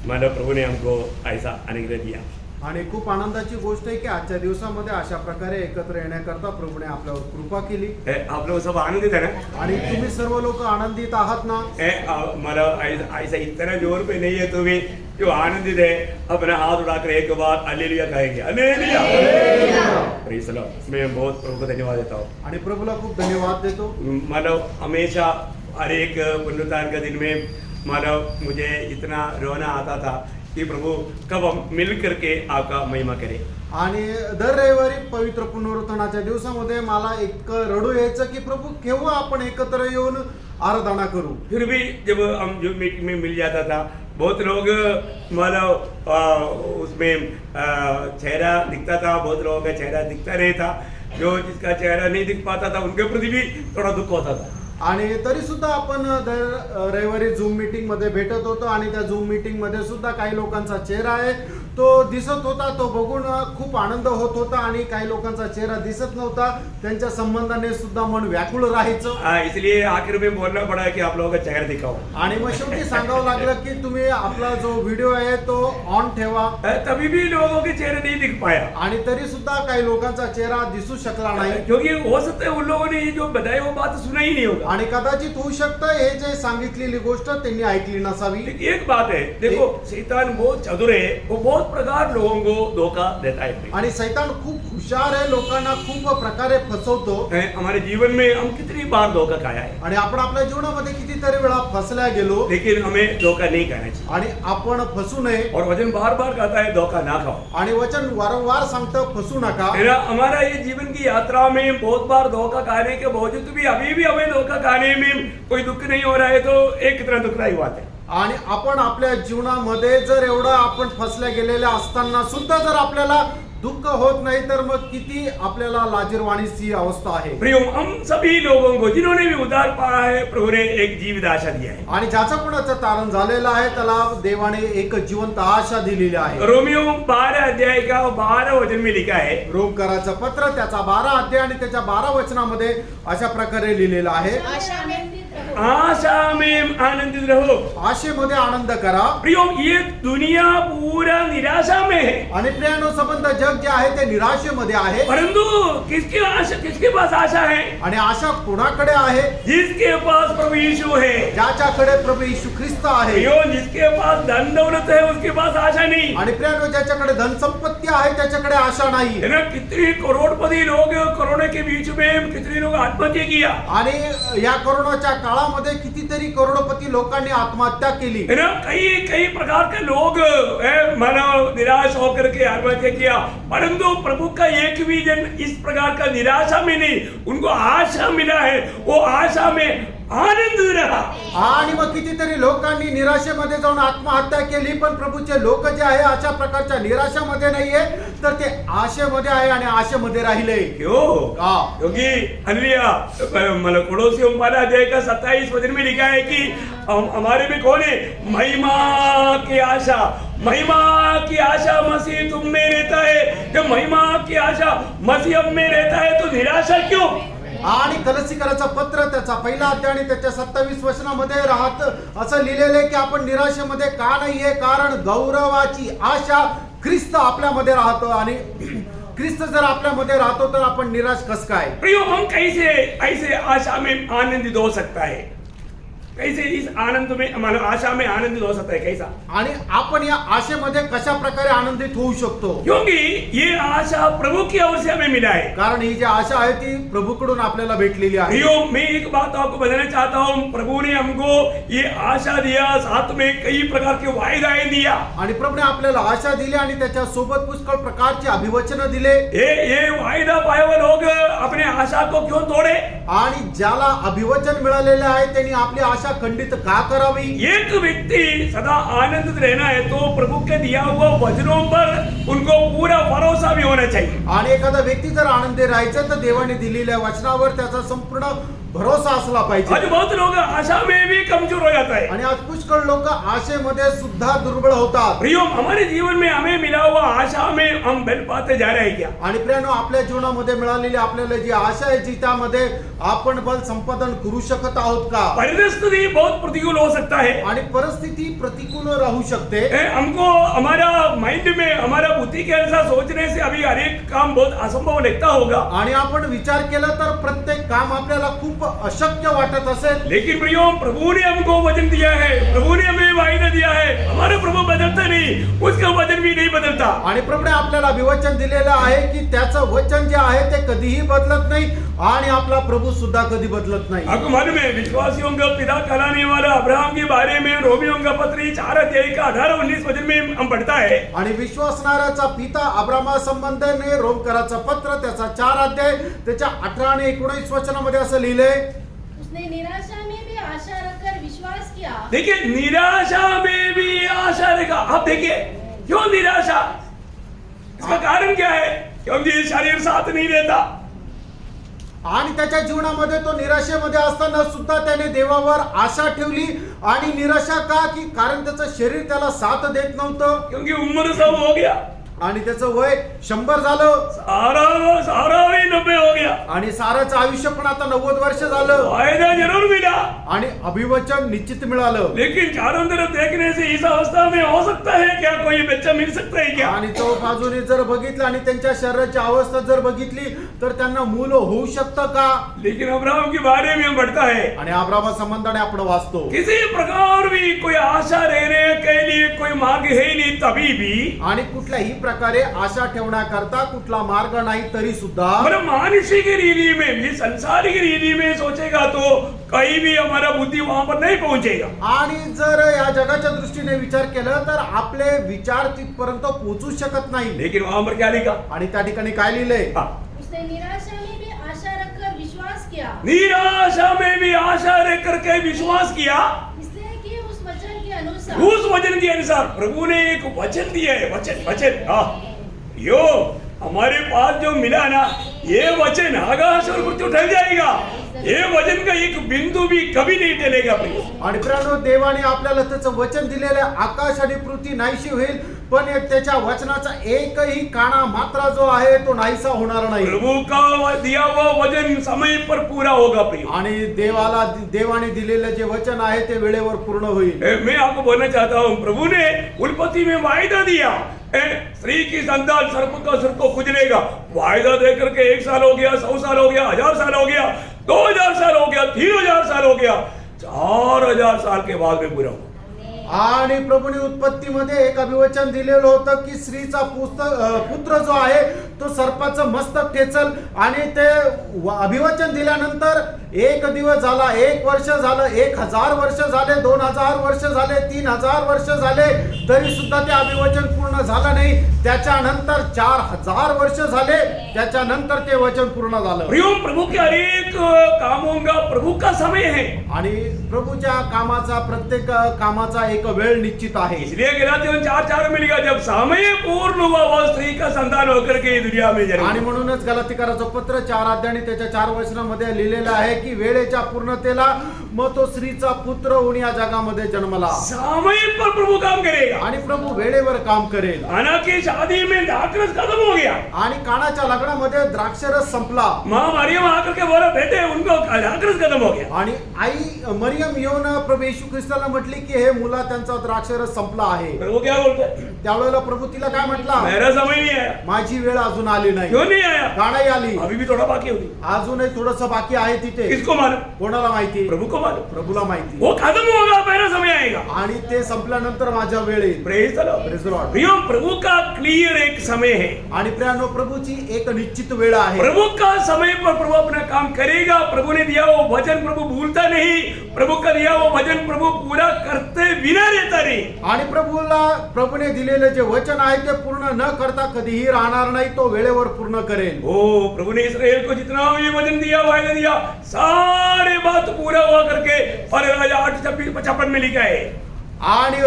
मानव प्रभु ने हमको ऐसा अनुग्रह दिया। आणि खूप आनंदाची गोष्ट आहे की आजच्या दिवसामध्ये अशा प्रकारे एकत्र येण्याकरता प्रभूने आपल्यावर कृपा केली आप लोग सब आनंदित है ना? आणि तुम्ही सर्व लोक आनंदित आहात ना? मतलब ऐसा इतना जोर पे नहीं है, तो भी जो आनंदित है अपना हाथ उठाकर एक बार हालेलुया कहेंगे। Hallelujah, praise the Lord. मैं बहुत प्रभु को धन्यवाद देता हूँ। आणि प्रभूला खूप धन्यवाद देतो। मतलब हमेशा हर एक पुण्यतान के दिन में मतलब मुझे इतना रोना आता था कि प्रभु कब हम मिल करके आपका महिमा करें। आणि दर रविवारी पवित्र पुनरुत्थानाच्या दिवसामध्ये मला इतकं रडू यायचं की प्रभु केव्हा आपण एकत्र येऊन आराधना करू। फिर भी जब हम जो मीटिंग में मिल जाता था, बहुत लोग मतलब उसमें चेहरा दिखता था, बहुत लोगों का चेहरा दिखता नहीं था। जो जिसका चेहरा नहीं दिख पाता था उनके प्रति भी थोड़ा दुख होता था। आणि तरी सुद्धा आपण दर रविवारी झूम मीटिंग मध्ये भेटत होतो आणि त्या झूम मीटिंग मध्ये सुद्धा काही लोकांचा चेहरा आहे तो दिसत होता, तो बघून खूप आनंद होत होता। आणि काही लोकांचा चेहरा दिसत नव्हता, त्यांच्या संबंधाने सुद्धा मन व्याकुळ राहायचं। इसलिए आखिर में बोलना पड़ा कि आप लोगों का चेहरा दिखाओ। आणि मग शेवटी सांगावं लागलं की तुम्ही आपला जो व्हिडिओ आहे तो ऑन ठेवा। तभी भी लोगों के चेहरे नहीं दिख पाया आणि तरी सुद्धा काही लोकांचा चेहरा दिसू शकला नाही, क्योंकि हो सकता है उन लोगों ने जो बताई वो बात सुना ही नहीं होगा। आणि कदाचित होऊ शकतं हे जे सांगितलेली गोष्ट त्यांनी ऐकली नसावी। एक बात है, देखो शैतान बहुत चतुर है, वो बहुत प्रकार लोगों को धोखा देता है। आणि शैतान खूप हुशार आहे, लोकांना खूप प्रकारे फसवतो। हमारे जीवन में हम कितनी बार धोखा खाया है, आणि आपण आपल्या जीवनामध्ये कितीतरी वेळा फसल्या गेलो, लेकिन हमें धोखा नहीं खाना चाहिए। आणि आपण फसू नये। और वचन बार बार कहता है धोखा ना खाओ। आणि वचन वारंवार सांगतं फसू नका। हमारा ये जीवन की यात्रा में बहुत बार धोखा खाने के बावजूद भी अभी भी हमें धोखा खाने में कोई दुख नहीं हो रहा है, तो एक तरह दुखदायी बात है। आणि आपण आपल्या जीवनामध्ये जर एवढं आपण फसल्या गेलेल्या असताना सुद्धा जर आपल्याला दुःख होत नाही तर मग किती आपल्याला लाजिरवाणीची अवस्था आहे। प्रियो, हम सभी लोगों को जिन्होंने भी उद्धार पाया है प्रभु ने एक जीवित आशा दिया है। आणि ज्याचं कोणाचं तारण झालेलं आहे त्याला देवाने एक जिवंत आशा दिलेली आहे। रोमियो 12 अध्याय का 12 वचन में लिखा है, रोमकराचं पत्र त्याचा 12 अध्याय आणि त्याच्या 12 वचनामध्ये अशा प्रकारे लिहिलेलं आहे, आशा में आनंदित रहो। आशेमध्ये आनंद करा। प्रियो, ये दुनिया पूरा निराशा में है। आणि प्रियानो, संबंध जग जे आहे ते निराशेमध्ये आहे, परंतु किसकी आशा, किसके पास आशा है? आणि आशा कोणाकडे आहे? जिसके पास प्रभु यीशु है। ज्याच्याकडे प्रभु येशू ख्रिस्त आहे। प्रियो, जिसके पास धन दौलत है उसके पास आशा नहीं। आणि प्रियानो, ज्याच्याकडे धन संपत्ती आहे त्याच्याकडे आशा नाही। है ना, कितने करोड़पति लोग कोरोना के बीच में कितने लोग आत्महत्या किया। आणि या कोरोनाच्या काळामध्ये कितीतरी करोडपती लोकांनी आत्महत्या केली। है ना, कई प्रकार के लोग मानव निराश होकर के आत्महत्या किया, परंतु प्रभु का एक भी जन इस प्रकार का निराशा में नहीं, उनको आशा मिला है, वो आशा में आनंद रहा। आणि मग कितीतरी लोकांनी निराशेमध्ये जाऊन आत्महत्या केली, पण प्रभूचे लोक जे आहे अशा प्रकारच्या निराशामध्ये नाहीये, तर ते आशेमध्ये आहे आणि आशेमध्ये राहिले। क्यों? क्योंकि हालेलुया, मतलब कोलोसियों 12 अध्याय का 27 वचन में लिखा है कि हमारे में कौन है? महिमा की आशा। महिमा की आशा मसीह तुम में रहता है। जब महिमा की आशा मसीह हम में रहता है तो निराशा क्यों? आणि कलसीकराचं पत्र त्याचा 1 अध्याय आणि त्याच्या 27 वचनामध्ये राहत असं लिहिलेलं आहे की आपण निराशेमध्ये का नाहीये, कारण गौरवाची आशा ख्रिस्त आपल्यामध्ये राहतो। आणि ख्रिस्त जर आपल्यामध्ये राहतो तर आपण निराश कस काय? प्रियो, हम कैसे ऐसे आशा में आनंदित हो सकता है? कैसे इस आनंद में, मतलब आशा में आनंदित हो सकता है? कैसा? आणि आपण या आशेमध्ये कशा प्रकारे आनंदित होऊ शकतो? क्योंकि ये आशा प्रभु की ओर से हमें मिला है। कारण ही जी आशा आहे ती प्रभूकडून आपल्याला भेटलेली आहे। प्रियो, मैं एक बात आपको बताना चाहता हूँ, प्रभु ने हमको ये आशा दिया, साथ में कई प्रकार के वायदाएं दिया। आणि प्रभूने आपल्याला आशा दिली आणि त्याच्या सोबत पुष्कळ प्रकारचे अभिवचन दिले। ये वायदा पाए हुए लोग अपने आशा को क्यों तोड़े? आणि ज्याला अभिवचन मिळालेले आहे त्यांनी आपली आशा खंडित का करावी? एक व्यक्ति सदा आनंदित रहना है तो प्रभु के दिया हुआ वचनों पर उनको पूरा भरोसा भी होना चाहिए। आणि एखादा व्यक्ती जर आनंदी राहायचं तर देवाने दिलेल्या वचनावर त्याचा संपूर्ण भरोसा असला आज पाहिजे. बहुत लोग आशा में भी कमजोर हो जाता है. आणि आज पुष्कळ लोक आशेमध्ये सुद्धा दुर्बळ होतात. प्रियो, हमारे जीवन में हमें मिला हुआ आशा में हम बल पाते जा रहे हैं क्या? आणि प्रियानो, आपल्या जीवनामध्ये मिळालेली आपल्याला जी आशा आहे जी त्यामध्ये आपण बल संपादन करू शकत आहोत का? परिस्थिति बहुत प्रतिकूल हो सकता है. आणि परिस्थिती प्रतिकूल राहू शकते. हमको हमारा माइंड में हमारा बुद्धि के अनुसार सोचने से अभी हर एक काम बहुत असंभव लगता होगा. आणि आपण विचार केला तर प्रत्येक काम आपल्याला खूप अशक्य वाटत असेल. लेकिन प्रियो, प्रभु ने हमको वचन दिया है, प्रभु ने हमें वायदा दिया है. हमारा प्रभु बदलता नहीं, उसका वचन भी नहीं बदलता. आणि प्रभूने आपल्याला विवचन दिलेलं आहे की त्याचं वचन जे आहे ते कधीही बदलत नाही आणि आपला प्रभू सुद्धा कधी बदलत नाही. आपको मालूम है, विश्वासियों का पिता कहलाने वाला अब्राहम के बारे में रोमियों का पत्री 4 अध्याय का 18-19 वचन में हम पढ़ता है. आणि विश्वासणाऱ्याचा पिता अब्रामा संबंधाने रोमकराचं पत्र त्याचा 4 अध्याय त्याच्या 18 आणि 19 वचनामध्ये असं लिहिलंय. उसने निराशा में भी आशा रखकर विश्वास किया. देखिए, निराशा में भी आशा रहेगा. आप देखिए, क्यों निराशा? इसका कारण क्या है? क्योंकि शरीर साथ नहीं देता. आणि त्याच्या जीवनामध्ये तो निराशेमध्ये असताना सुद्धा त्याने देवावर आशा ठेवली. आणि निराशा का? की कारण त्याचं शरीर त्याला साथ देत नव्हतं. क्योंकि उम्र सब हो गया, आणि त्याचं वय 100 झालं सारा भी 90 हो गया. आणि साराचं आयुष्य पण आता 90 वर्ष झालं. फायदा जरूर मिला, आणि अभिवचन निश्चित मिळालं. लेकिन चारों तरफ देखने से इस अवस्था में हो सकता है क्या कोई बच्चा मिल सकता है क्या? आणि तो बाजूने जर बघितलं आणि त्यांच्या शरीराची अवस्था जर बघितली तर त्यांना मूल होऊ शकतं का? लेकिन अब्राहम के बारे में हम पढ़ता है, आणि अब्रामा संबंधाने आपण वाचतो किसी प्रकार भी कोई आशा रहने के लिए कोई मार्ग है ही नहीं. तभी भी आणि कुठल्याही प्रकारे आशा ठेवण्याकरता कुठला मार्ग नाही तरी सुद्धा मतलब मानुषिक रीति में, ये संसारिक रीति में सोचेगा तो कहीं भी हमारा बुद्धि वहां पर नहीं पहुंचेगा. आणि जर या जगाच्या दृष्टीने विचार केला तर आपले विचार तिथपर्यंत पोहोचू शकत नाही. लेकिन वहां पर क्या लिखा? आणि त्या ठिकाणी काय लिहिलंय? हाँ, उसने निराशा में भी आशा रखकर विश्वास किया. निराशा में भी आशा रह करके विश्वास किया. इसलिए कि उस वचन के अनुसार उस वचन के अनुसार प्रभु ने एक वचन दिया है. वचन वचन हाँ, यो हमारे पास जो मिला ना, ये वचन आकाश और पृथ्वी ढल जाएगा. ये वचन का एक बिंदु भी कभी नहीं टलेगा. आणि प्रियानो, देवाने आपल्याला त्याचं वचन दिलेलं आहे. आकाश आणि पृथ्वी नाहीशी होईल पण त्याच्या वचनाचा एकही काना मात्रा जो आहे तो नाहीसा होणार नाही. प्रभु का दिया हुआ वचन समय पर पूरा होगा. प्रिय, आणि देवाने दिलेलं जे वचन आहे ते वेळेवर पूर्ण होईल. मैं आपको बोलना चाहता हूँ, प्रभु ने उत्पत्ति में वायदा दिया, स्त्री की संतान सर्प का सिर को कुचलेगा. वायदा दे करके 1 साल हो गया, 100 साल हो गया, 1000 साल हो गया, 2000 साल हो गया, 3000 साल हो गया, 4000 साल के बाद में पूरा हुआ. आणि प्रभूने उत्पत्तीमध्ये एक अभिवचन दिलेलं होतं की स्त्रीचा पुत्र जो आहे तो सर्पाचं मस्तक ठेचल. आणि ते अभिवचन दिल्यानंतर 1 दिवस झाला, 1 वर्ष झालं, 1000 वर्ष झाले, 2000 वर्ष झाले, 3000 वर्ष झाले, तरी सुद्धा ते अभिवचन पूर्ण झालं नाही. त्याच्यानंतर 4000 वर्ष झाले, त्याच्यानंतर ते वचन पूर्ण झालं. प्रियो, प्रभु के हर एक कामों का प्रभु का समय है. आणि प्रभूच्या कामाचा प्रत्येक कामाचा एक वेळ निश्चित आहे. इसलिए गलातियों 4:4 में लिखा, जब समय पूर्ण हुआ वह स्त्री का संतान होकर के दुनिया में जन्मा. आणि म्हणूनच गलातीकराचं पत्र 4 अध्याय आणि त्याच्या 4 वचनामध्ये लिहिलेलं आहे की वेळेच्या पूर्णतेला मग तो स्त्रीचा पुत्र होऊन या जगामध्ये जन्मला. समय पर प्रभु काम करेगा. आणि प्रभू वेळेवर काम करेल. काना की शादी में द्राक्षरस खत्म हो गया. आणि कानाच्या लग्नामध्ये द्राक्षरस संपला. माँ मरियम आकर के बोला, बेटे उनको द्राक्षरस खत्म हो गया. आणि आई मरियम येऊन प्रभू येशू ख्रिस्ताला म्हटली की हे मुला त्यांचा द्राक्षरस संपला आहे. प्रभु क्या बोलते हैं? त्यावेळेला प्रभू तिला काय म्हटला? मेरा समय नहीं आया. माझी वेळ अजून आली नाही. क्यों नहीं आया? का नाही आली? अभी भी थोड़ा बाकी होगी. अजूनही थोडंसं बाकी आहे तिथे. किसको मालूम? कोणाला माहिती? प्रभु को मालूम. प्रभूला माहिती. वो खत्म होगा, मेरा समय आएगा. आणि ते संपल्यानंतर माझा वेळ येईल. Praise the Lord. Praise the Lord. प्रियो, प्रभु का क्लियर एक समय है. आणि प्रियानो, प्रभूची एक निश्चित वेळ आहे. प्रभु का समय पर प्रभु अपना काम करेगा. प्रभु ने दिया वो वचन प्रभु भूलता नहीं. प्रभु का दिया वो वचन प्रभु पूरा करते बिना रहता नहीं. आणि प्रभूने दिलेले जे वचन आहे ते पूर्ण न करता कधीही राहणार नाही. तो वेळेवर पूर्ण करेल. ओ प्रभु ने इस्राएल को जितना भी वचन दिया, वायदा दिया, सारे बात पूरा हुआ करके और 8:56-55 में लिखा है. आणि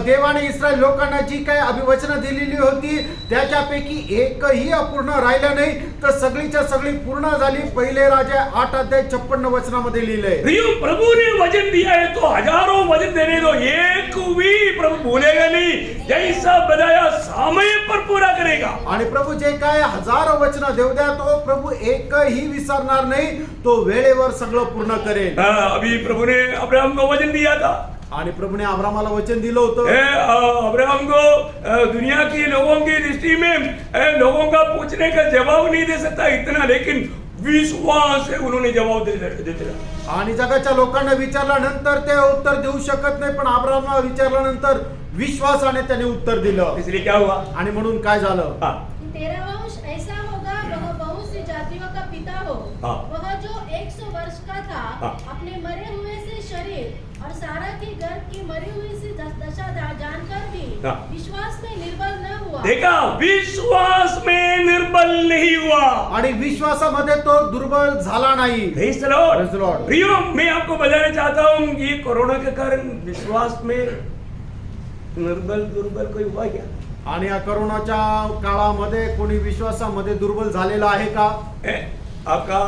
देवाने इस्रायल लोकांना जी काय अभिवचनं दिलेली होती त्याच्यापैकी एकही अपूर्ण राहिलं नाही, तर सगळीच्या सगळी पूर्ण झाली. पहिले राजा 8:56 लिहिलंय. प्रियो, प्रभु ने वचन दिया है तो हजारों वचन देने दो, एक भी प्रभु भूलेगा नहीं. जैसा बताया समय पर पूरा करेगा. आणि प्रभू जे काय हजारो वचनं देऊ द्या, तो प्रभु एकही विसरणार नाही, तो वेळेवर सगळं पूर्ण करेल. अभी प्रभु ने अब्राहम को वचन दिया था. आणि प्रभूने अब्रामाला वचन दिलं होतं. अब्राहम को दुनिया की लोगों की दृष्टि में लोगों का पूछने का जवाब नहीं दे सकता इतना, लेकिन विश्वास से उन्होंने जवाब देते. आणि जगाच्या लोकांना विचारल्यानंतर ते उत्तर देऊ शकत नाही, पण अब्रामला विचारल्यानंतर विश्वासाने त्याने उत्तर दिलं. इसलिए क्या हुआ? आणि म्हणून काय झालं? तेरा वंश ऐसा होगा, वह बहुत सी जातियों का पिता हो. हाँ. वह जो 100 वर्ष का था, हाँ. अपने मरे हुए से शरीर और सारा के घर की मरी हुई सी दशा जानकर भी हाँ. विश्वास में निर्बल न हुआ. देखा, विश्वास में निर्बल नहीं हुआ. आणि विश्वासामध्ये तो दुर्बल झाला नाही. Praise the Lord. Praise the Lord. प्रियो, मैं आपको बताना चाहता हूँ कि कोरोना के कारण विश्वास में निर्बल दुर्बल कोई हुआ क्या? आणि या करोनाच्या काळामध्ये कोणी विश्वासामध्ये दुर्बल झालेला आहे का? आपका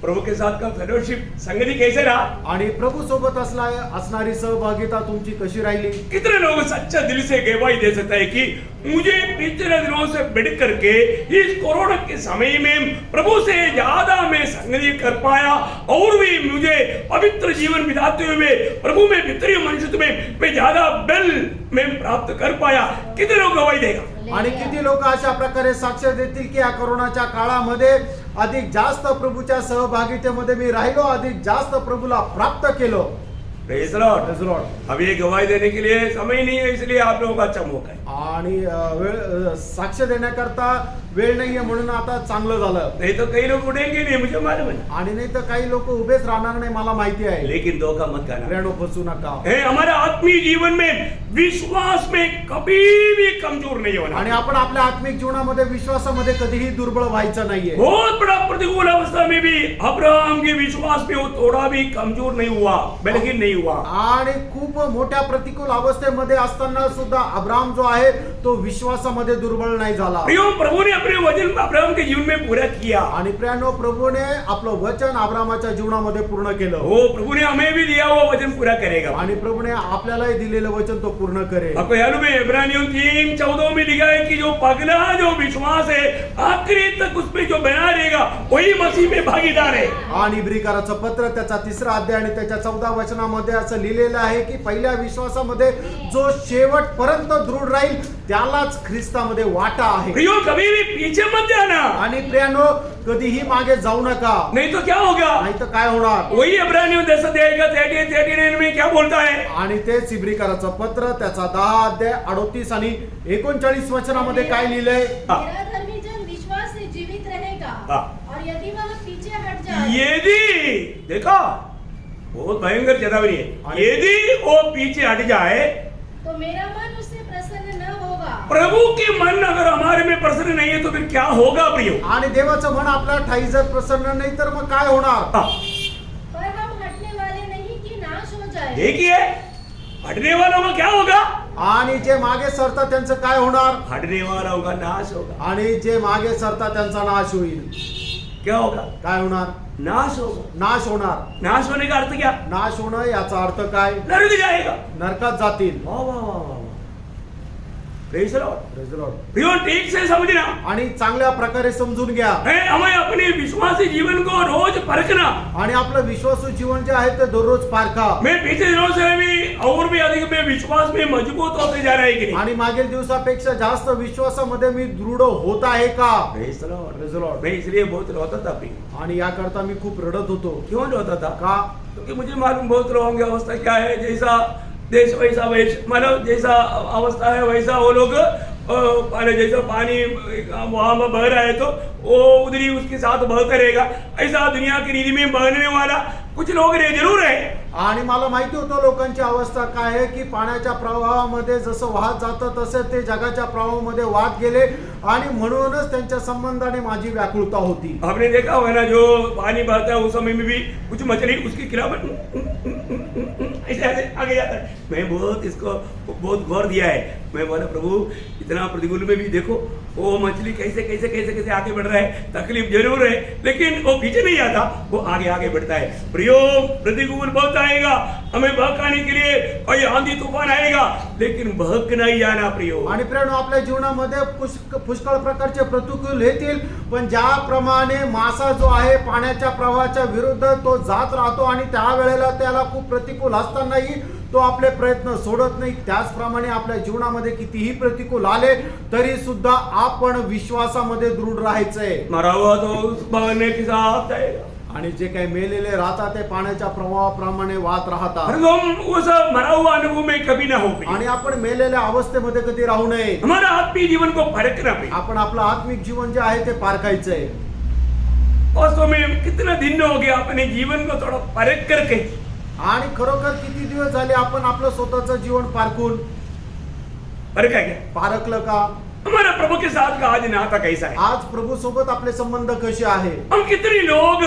प्रभु के साथ का फेलोशिप संगति कैसे रहा? आणि प्रभु सोबत असणारी सहभागिता तुमची कशी राहिली? कितने लोग सच्चा दिल से गवाही दे सकता है कि मुझे पिछले दिनों से बढ़ करके इस कोरोना के समय में प्रभु से ज्यादा मैं संगति कर पाया, और भी मुझे पवित्र जीवन बिताते हुए प्रभु में भीतरी मनुष्य में मैं ज्यादा बल में प्राप्त कर पाया. कितने लोग गवाही देगा? आणि किती लोक अशा प्रकारे साक्ष देतील की या कोरोनाच्या काळामध्ये अधिक जास्त प्रभूच्या सहभागितेमध्ये मी राहिलो, अधिक जास्त प्रभूला प्राप्त केलो. Praise the Lord. Praise the Lord. अब ये गवाही देने के लिए समय नहीं है, इसलिए आप लोगों का अच्छा मौका है. आणि वेळ साक्ष देण्याकरता वेळ नाहीये, म्हणून आता चांगलं झालं. नहीं तो कई लोग उठेंगे नहीं, मुझे मालूम है. आणि नाही तर काही लोक उभेच राहणार नाही, मला माहिती आहे. लेकिन धोखा मत खाना. प्रेरणो फसू नका. हमारे आत्मीय जीवन में विश्वास में कभी भी कमजोर नहीं होना. आणि आपण आपल्या आत्मिक जीवनामध्ये विश्वासामध्ये कधीही दुर्बळ व्हायचं नाहीये. बहुत बड़ा प्रतिकूल अवस्था में भी अब्राहम के विश्वास में वो थोड़ा भी कमजोर नहीं हुआ, बल्कि नहीं हुआ. आणि खूप मोठ्या प्रतिकूल अवस्थेमध्ये असताना सुद्धा अब्राम जो आहे तो विश्वासामध्ये दुर्बल नाही झाला. प्रियो, प्रभु ने अपने वचन अब्राहम के जीवन में पूरा किया. आणि प्रियानो, प्रभूने आपलं वचन अब्रामाच्या जीवनामध्ये पूर्ण केलं. वो प्रभु ने हमें भी दिया हुआ वचन पूरा करेगा. आणि प्रभूने आपल्यालाही दिलेलं वचन तो पूर्ण करेल. आपको याद है इब्रानियों 3:14 में लिखा है कि जो पगला जो विश्वास है आखिरी तक उसमें जो बना रहेगा वही मसीह में भागीदार है. आणि इब्रिकाराचं पत्र त्याचा 3रा अध्याय आणि त्याच्या 14 वचनामध्ये असं लिहिलेलं आहे की पहिल्या विश्वासामध्ये जो शेवटपर्यंत दृढ राहील त्यालाच ख्रिस्तामध्ये वाटा आहे. प्रियो, कभी भी पीछे मत जाना. आणि प्रियानो, कधीही मागे जाऊ नका, नहीं तो क्या होगा? नाही तर काय होणार? वही इब्रानियों 10:39 में क्या बोलता है? आणि तेच इब्रिकाराचं पत्र त्याचा 10 अध्याय 38 आणि 39 वचनामध्ये काय लिहिलंय? मेरा धर्मी जन विश्वास से जीवित रहेगा, हाँ. और यदि वह पीछे हट जाए, यदि, देखो बहुत भयंकर चेतावनी है, यदि वो पीछे हट जाए तो मेरा मन उससे प्रसन्न न होगा. प्रभु के मन अगर हमारे में प्रसन्न नहीं है तो फिर क्या होगा प्रियो? आणि देवाचं मन आपल्या ठाई जर प्रसन्न नाही तर मग काय होणार? पर हम हटने वाले नहीं कि नाश हो जाए. देखिए, हटने वालों का क्या होगा? आणि जे मागे सरतात त्यांचं काय होणार? हटने वालों का नाश होगा. आणि जे मागे सरतात त्यांचा नाश होईल. क्या होगा? काय होणार? नाश होगा. नाश होणार. नाश होने का अर्थ क्या? नाश होणं याचा अर्थ काय? नरक जाएगा. नरकात जातील. वाह वाह वाह वाह. Praise the Lord. Praise the Lord. प्रियो, ठीक से समझना. आणि चांगल्या प्रकारे समजून घ्या. हमें अपने विश्वासी जीवन को रोज परखना. आणि आपलं विश्वासू जीवन जे आहे ते दररोज पारखा. मैं पिछले दिनों से भी और भी अधिक में विश्वास में मजबूत होते जा रहा है कि नहीं? आणि मागील दिवसापेक्षा जास्त विश्वासामध्ये मी दृढ होत आहे का? Praise the Lord. Praise the Lord. मैं इसलिए बहुत रोता था प्रिय. आणि याकरता मी खूप रडत होतो. क्यों रोता था? का? क्योंकि मुझे मालूम बहुत लोगों की अवस्था क्या है, जैसा देश वैसा वेश, मतलब जैसा अवस्था है वैसा वो लोग जैसा पानी वहां में बह रहा है तो वो उधर ही उसके साथ बहता रहेगा. ऐसा दुनिया की रीति में बहने वाला कुछ लोग रे जरूर है आणि मला माहिती होतं लोकांची अवस्था काय आहे की पाण्याच्या प्रवाहामध्ये जसं वाहत जातं तसे ते जगाच्या प्रवाहामध्ये वाहत गेले आणि म्हणूनच त्यांच्या संबंधाने माझी व्याकुळता होती. आपने देखा होगा ना, जो पानी बहता है उस समय में भी कुछ मछली उसकी खिलाफत ऐसे ऐसे आगे जाता है. मैं बहुत इसको बहुत गौर दिया है. मैं बोला प्रभु इतना प्रतिकूल में भी देखो वो मछली कैसे कैसे कैसे कैसे आगे बढ़ रहा है. तकलीफ जरूर है लेकिन वो पीछे नहीं आता, वो आगे आगे बढ़ता है. प्रियो प्रतिकूल बहुत आएगा, हमें बहकाने के लिए कोई आंधी तूफान आएगा, लेकिन बहक नहीं जाना प्रियो. आणि प्रेरणा आपल्या जीवनामध्ये पुष्कळ प्रकारचे प्रतिकूल येतील, पण ज्याप्रमाणे मासा जो आहे पाण्याच्या प्रवाहाच्या विरुद्ध तो जात राहतो आणि त्यावेळेला त्याला खूप प्रतिकूल असतानाही तो आपले प्रयत्न सोडत नाही, त्याचप्रमाणे आपल्या जीवनामध्ये कितीही प्रतिकूल आले तरी सुद्धा आपण विश्वासामध्ये दृढ राहायचंय. मरा हुआ तो उस बहने के साथ जाएगा. आणि जे काही मेलेले राहतात ते पाण्याच्या प्रवाहाप्रमाणे वाहत राहतात. और हम उस मरा हुआ अनुभव में कभी ना हो. आणि आपण मेलेल्या अवस्थेमध्ये कधी राहू नये. हमारा आत्मीय जीवन को परखना पे. आपण आपलं आत्मिक जीवन जे आहे ते पारखायचंय. वास्तव में कितना दिन हो गया अपने जीवन को थोड़ा परख करके, आणि खरोखर किती दिवस झाले आपण आपलं स्वतःचं जीवन पारखून परखा क्या पारखलं का? हमारा प्रभु के साथ का आज नाता कैसा है. आज प्रभू सोबत आपले संबंध कसे आहे? हम कितने लोग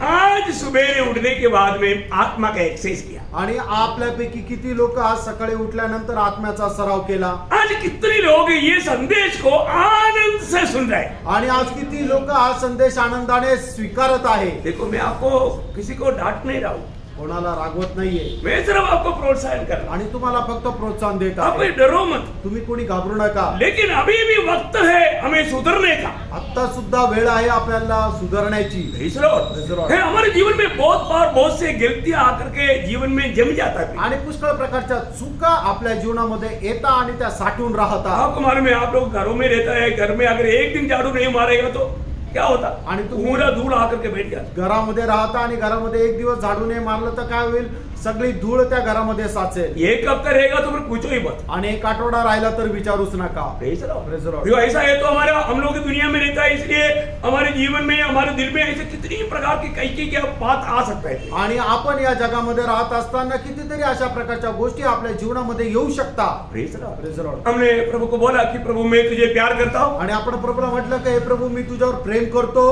आज सुबह उठने के बाद में आत्मा का एक्सरसाइज किया. आणि आपल्यापैकी किती लोक आज सकाळी उठल्यानंतर आत्म्याचा सराव केला? आज कितने लोग ये संदेश को आनंद से सुन रहे हैं. आणि आज किती लोक हा संदेश आनंदाने स्वीकारत आहे? देखो मैं आपको किसी को डांट नहीं रहा हूं, कोणाला रागवत नाहीये मैं सिर्फ आपको प्रोत्साहन कर रहा आणि तुम्हाला फक्त प्रोत्साहन देत हूं. आप आहे. डरो मत, तुम्ही कोणी घाबरू नका. लेकिन अभी भी वक्त है हमें सुधरने का. आता सुद्धा वेळ आहे आपल्याला सुधारण्याची. Praise the Lord. है, हमारे जीवन में बहुत बार बहुत से गलतियां आकर के जीवन में जम जाता है. आणि पुष्कळ प्रकारच्या चुका आपल्या जीवनामध्ये येतात आणि त्या साठून राहतात. आपको मालूम है, आप लोग घरों में रहता है, घर में अगर एक दिन झाड़ू नहीं मारेगा तो क्या होता. आणि तुम्ही पूरा धूल आकर के बैठ जाता. घरामध्ये राहता आणि घरामध्ये एक दिवस झाडू नाही मारलं तर काय होईल? सगळी धूळ त्या घरामध्ये साचेल. एक हफ्ता रहेगा तो फिर पूछो ही मत. आणि एक आठवडा राहिला तर विचारूच नका. Praise the Lord. Praise the Lord. जो ऐसा है तो हमारा हम लोग दुनिया में रहता है, इसलिए हमारे जीवन में हमारे दिल में ऐसे कितनी प्रकार की कई क्या बात आ सकता है. आणि आपण या जगामध्ये राहत असताना कितीतरी अशा प्रकारच्या गोष्टी आपल्या जीवनामध्ये येऊ शकतात. Praise the Lord. Praise the Lord. हमने प्रभु को बोला कि प्रभु मैं तुझे प्यार करता हूँ. आणि आपण प्रभूला म्हटलं की हे प्रभू मी तुझ्यावर प्रेम करतो.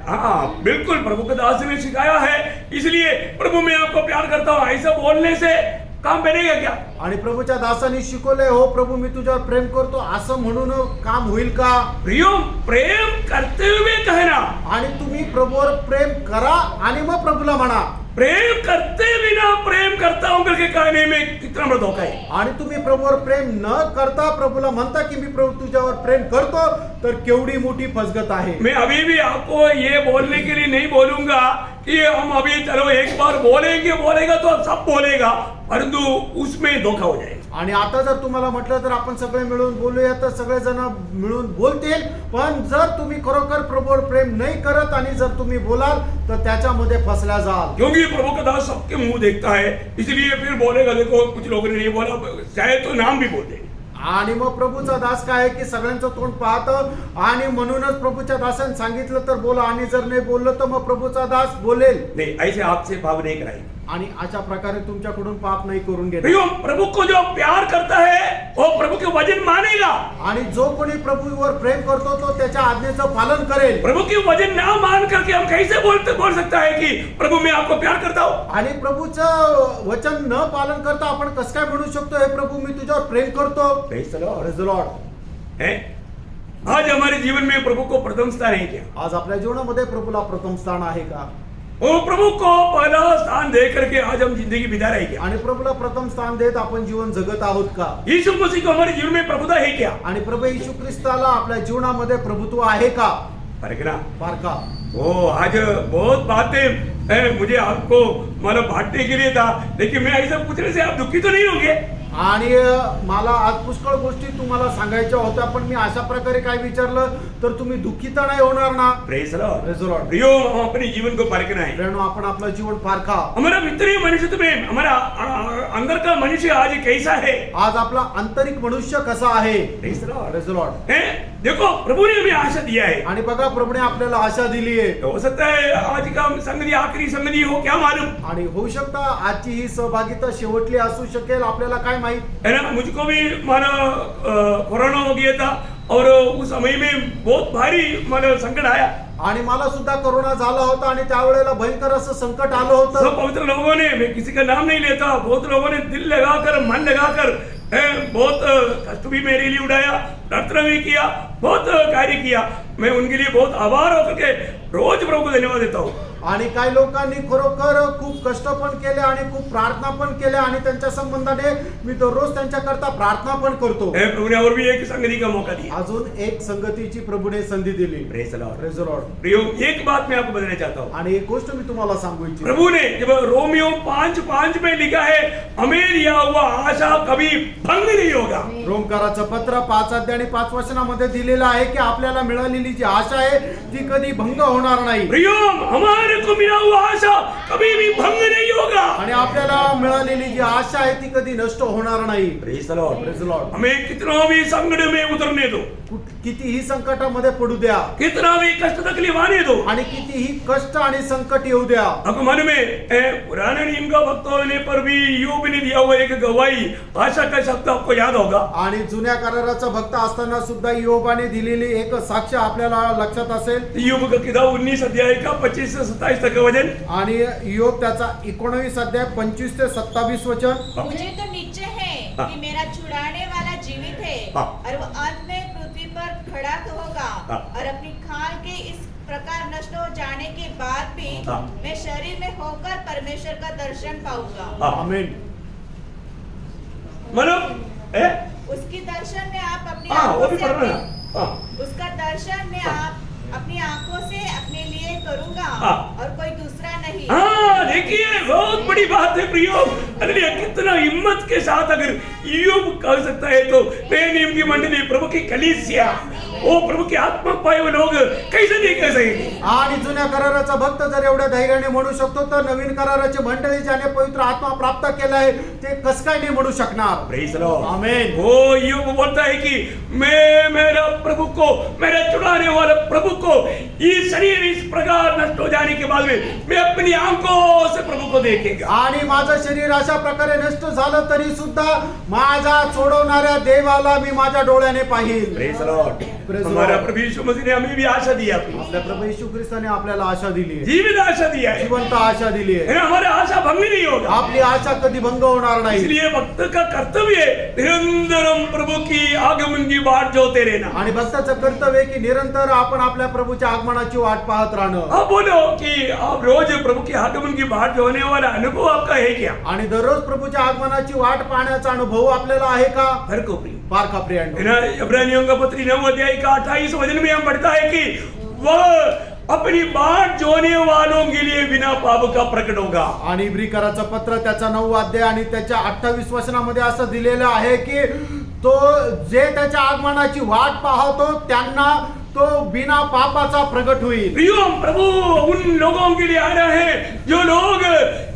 हाँ बिल्कुल, प्रभु के दास ने सिखाया है, इसलिए प्रभु मैं आपको प्यार करता हूँ ऐसा बोलने से काम बनेगा क्या. आणि प्रभूच्या दासांनी शिकवले, हो प्रभू मी तुझ्यावर प्रेम करतो असं म्हणून काम होईल का? प्रियो प्रेम करते हुए कहना. आणि तुम्ही प्रभूवर प्रेम करा आणि मग प्रभूला म्हणा. प्रेम करते बिना प्रेम करता हूं करके कहने में कितना बड़ा धोखा है. आणि तुम्ही प्रभूवर प्रेम न करता प्रभूला म्हणता की मी प्रभू तुझ्यावर प्रेम करतो, तर केवढी मोठी फसगत आहे. मैं अभी भी आपको ये बोलने के लिए नहीं बोलूंगा कि हम अभी चलो एक बार बोलेगा तो सब बोलेगा, परंतु उसमें धोखा हो जाएगा. आणि आता जर तुम्हाला म्हटलं तर आपण सगळे मिळून बोलूया तर सगळे जण मिळून बोलतील, पण जर तुम्ही खरोखर प्रभूवर प्रेम नहीं करत आणि जर तुम्ही बोलाल तर त्याच्यामध्ये फसल्या जाल. क्योंकि प्रभु का दास सबके मुंह देखता है, इसलिए फिर बोलेगा. देखो कुछ लोगों ने नहीं बोला, चाहे तो नाम भी बोल देंगे. आणि मग प्रभूचा दास काय आहे की सगळ्यांचं तोंड पाहतं आणि म्हणूनच प्रभूच्या दासाने सांगितलं तर बोला, आणि जर नाही बोललं तर मग प्रभूचा दास बोलेल. नहीं, ऐसे आपसे भाव नहीं कराएंगे. आणि अशा प्रकारे तुमच्याकडून पाप नाही करून घेत. प्रियो, प्रभु को जो प्यार करता है वो प्रभु के वचन मानेगा. आणि जो कोणी प्रभूवर प्रेम करतो तो त्याच्या आज्ञेचं पालन करेल. प्रभु के वचन ना मान करके हम कैसे बोल सकता है कि प्रभु मैं आपको प्यार करता हूँ. आणि प्रभूचं वचन न पालन करता आपण कसं काय म्हणू शकतो, हे प्रभू मी तुझ्यावर प्रेम करतो. Praise the Lord. Praise the Lord. है? आज हमारे जीवन में प्रभु को प्रथम स्थान है क्या. आज आपल्या जीवनामध्ये प्रभूला प्रथम स्थान आहे का? वो प्रभु को पहला स्थान दे करके आज हम जिंदगी बिता रहे क्या. आणि प्रभूला प्रथम स्थान देत आपण जीवन जगत आहोत का? यीशु मसीह को हमारे जीवन में प्रभुता है क्या. आणि प्रभू येशू ख्रिस्ताला आपल्या जीवनामध्ये प्रभुत्व आहे का? परखना. पारखा. ओ आज बहुत बातें मुझे आपको मतलब बांटने के लिए था, लेकिन मैं ऐसा पूछने से आप दुखी तो नहीं होंगे. आणि मला आज पुष्कळ गोष्टी तुम्हाला सांगायच्या होत्या, पण मी अशा प्रकारे काय विचारलं तर तुम्ही दुःखी तर नाही होणार ना? Praise the Lord. Praise the Lord. प्रियो, हम अपने जीवन को परखना है. प्रेरणा, आपण आपलं जीवन पारखा. हमारा भीतरी मनुष्य में हमारा अंदर का मनुष्य आज कैसा है. आज आपला आंतरिक मनुष्य कसा आहे? Praise the Lord. Praise the Lord. हैं? देखो प्रभु ने हमें आशा दिया है। आणि बघा प्रभूने आपल्याला आशा दिली आहे. हो सकता है आज का संगति आखिरी संगति हो, क्या मालूम आणि होऊ शकता आजची ही सहभागिता शेवटली असू शकेल, आपल्याला काय माहित. है ना। मुझको भी मानो कोरोना हो गया था और उस समय में बहुत भारी मानो संकट आया। आणि मला सुद्धा कोरोना झाला होता आणि त्यावेळेला भयंकर असं संकट आलं होतं. सब पवित्र लोगों ने, मैं किसी का नाम नहीं लेता, बहुत लोगों ने दिल लगाकर मन लगाकर बहुत कष्ट भी मेरे लिए उठाया, प्रार्थना भी किया, बहुत कार्य किया। मैं उनके लिए बहुत आभार होकर के रोज प्रभु को धन्यवाद देता हूँ। आणि काही लोकांनी खरोखर खूप कष्ट पण केले आणि खूप प्रार्थना पण केल्या आणि त्यांच्या संबंधाने मी दररोज त्यांच्याकरता प्रार्थना पण करतो. प्रभु ने और भी एक संगति का मौका दिया। अजून एक संगतीची प्रभूने संधी दिली. Praise the Lord. Praise the Lord. प्रियो, एक बात मैं आपको बताना चाहता हूँ। आणि एक गोष्ट मी तुम्हाला सांगू इच्छितो. प्रभु ने जब रोमियो 5:5 में लिखा है, हमें दिया हुआ आशा कभी भंग नहीं होगा। रोमकाराचं पत्र 5 अध्याय आणि 5 वचनामध्ये दिलेलं आहे की आपल्याला मिळालेली जी आशा आहे ती कधी भंग होणार नाही. प्रियो, हमारे को मिला हुआ आशा कभी भी भंग नहीं होगा। आणि आपल्याला मिळालेली जी आशा आहे ती कधी नष्ट होणार नाही. Praise the Lord. Praise the Lord. हमें कितना भी संकट में उतरने दो, कितीही संकटामध्ये पडू द्या कितना भी कष्ट तकलीफ आने दो, आणि कितीही कष्ट आणि संकट येऊ द्या. आपको मालूम है पुराने नियम का भक्त होने पर भी यूब ने दिया हुआ एक गवाही, आशा का शब्द आपको याद होगा। आणि जुन्या कराराचा भक्त असताना सुद्धा योबाने दिलेली एक साक्ष आपल्याला लक्षात असेल. यूब का किताब 19 अध्याय का 25 से 27 तक का वचन। आणि योग त्याचा 19 अध्याय 25 ते 27 वचन. मुझे तो निश्चय है हाँ। कि मेरा छुड़ाने वाला जीवित है हाँ। और वो अंत में पृथ्वी पर खड़ा तो होगा हाँ। और अपनी खाल के इस प्रकार नष्ट हो जाने के बाद भी हाँ। मैं शरीर में होकर परमेश्वर का दर्शन पाऊंगा। हाँ। आमेन. मतलब उसकी दर्शन में आप अपनी हाँ, वो आंखों भी से पढ़ रहा अपने- है। हाँ। उसका दर्शन में आप अपनी आंखों से अपने लिए करूंगा हाँ। और कोई दूसरा नहीं। हाँ, देखिए बहुत बड़ी बात है प्रियो। अरे कितना हिम्मत के साथ अगर यूब कह सकता है तो नए नियम की मंडली, प्रभु की कलीसिया, वो प्रभु के आत्मा पाए हुए लोग कैसे नहीं कह सकेंगे। आणि जुन्या कराराचा भक्त जर एवढ्या धैर्याने म्हणू शकतो तर नवीन कराराची मंडळी ज्याने पवित्र आत्मा प्राप्त केला आहे ते कस काय नाही म्हणू शकणार. Praise the Lord. आमेन. वो यूब बोलता है कि मैं मेरा प्रभु को, मेरे छुड़ाने वाले प्रभु को, ये शरीर इस प्रकार नष्ट हो जाने के बाद में मैं अपनी आंखों से प्रभु को देखेगा। आणि माझं शरीर अशा प्रकारे नष्ट झालं तरी सुद्धा माझा सोडवणाऱ्या देवाला मी माझ्या डोळ्याने पाहिल. Praise the Lord. Praise the हमारा Lord. प्रभु यीशु मसीह ने हमें भी आशा दी है अपनी, आपल्या प्रभू येशू ख्रिस्ताने आपल्याला आशा दिली आहे. जीवित आशा दिया है। जिवंत आशा दिली है आहे. ना, हमारी आशा भंग नहीं होगा। आपली आशा कधी भंग होणार नाही. इसलिए भक्त का कर्तव्य है निरंतरम प्रभु की आगमन की बाट जोते रहना। आणि भक्ताचं कर्तव्य आहे की निरंतर आपण आपल्या प्रभूच्या आगमनाची वाट पाहत राहणं. आप बोलो कि आप रोज प्रभु के आगमन की बाट जोने वाला अनुभव आपका है क्या? आणि दररोज प्रभूच्या आगमनाची वाट पाहण्याचा अनुभव आपल्याला आहे का? हर को प्रिय फार का प्रियांनो. है ना, इब्रानियों का पत्री 9 अध्याय का 28 वचन में हम पढ़ता है कि वह अपनी बाट जोने वालों के लिए बिना पाप का प्रकट होगा। आणि इब्रिकराचं पत्र त्याचा 9 अध्याय आणि त्याच्या 28 वचनामध्ये असं दिलेलं आहे की तो जे त्याच्या आगमनाची वाट पाहतो त्यांना तो बिना पापाचा प्रगट होईल. प्रियो, प्रभु उन लोगों के लिए आ रहा है जो लोग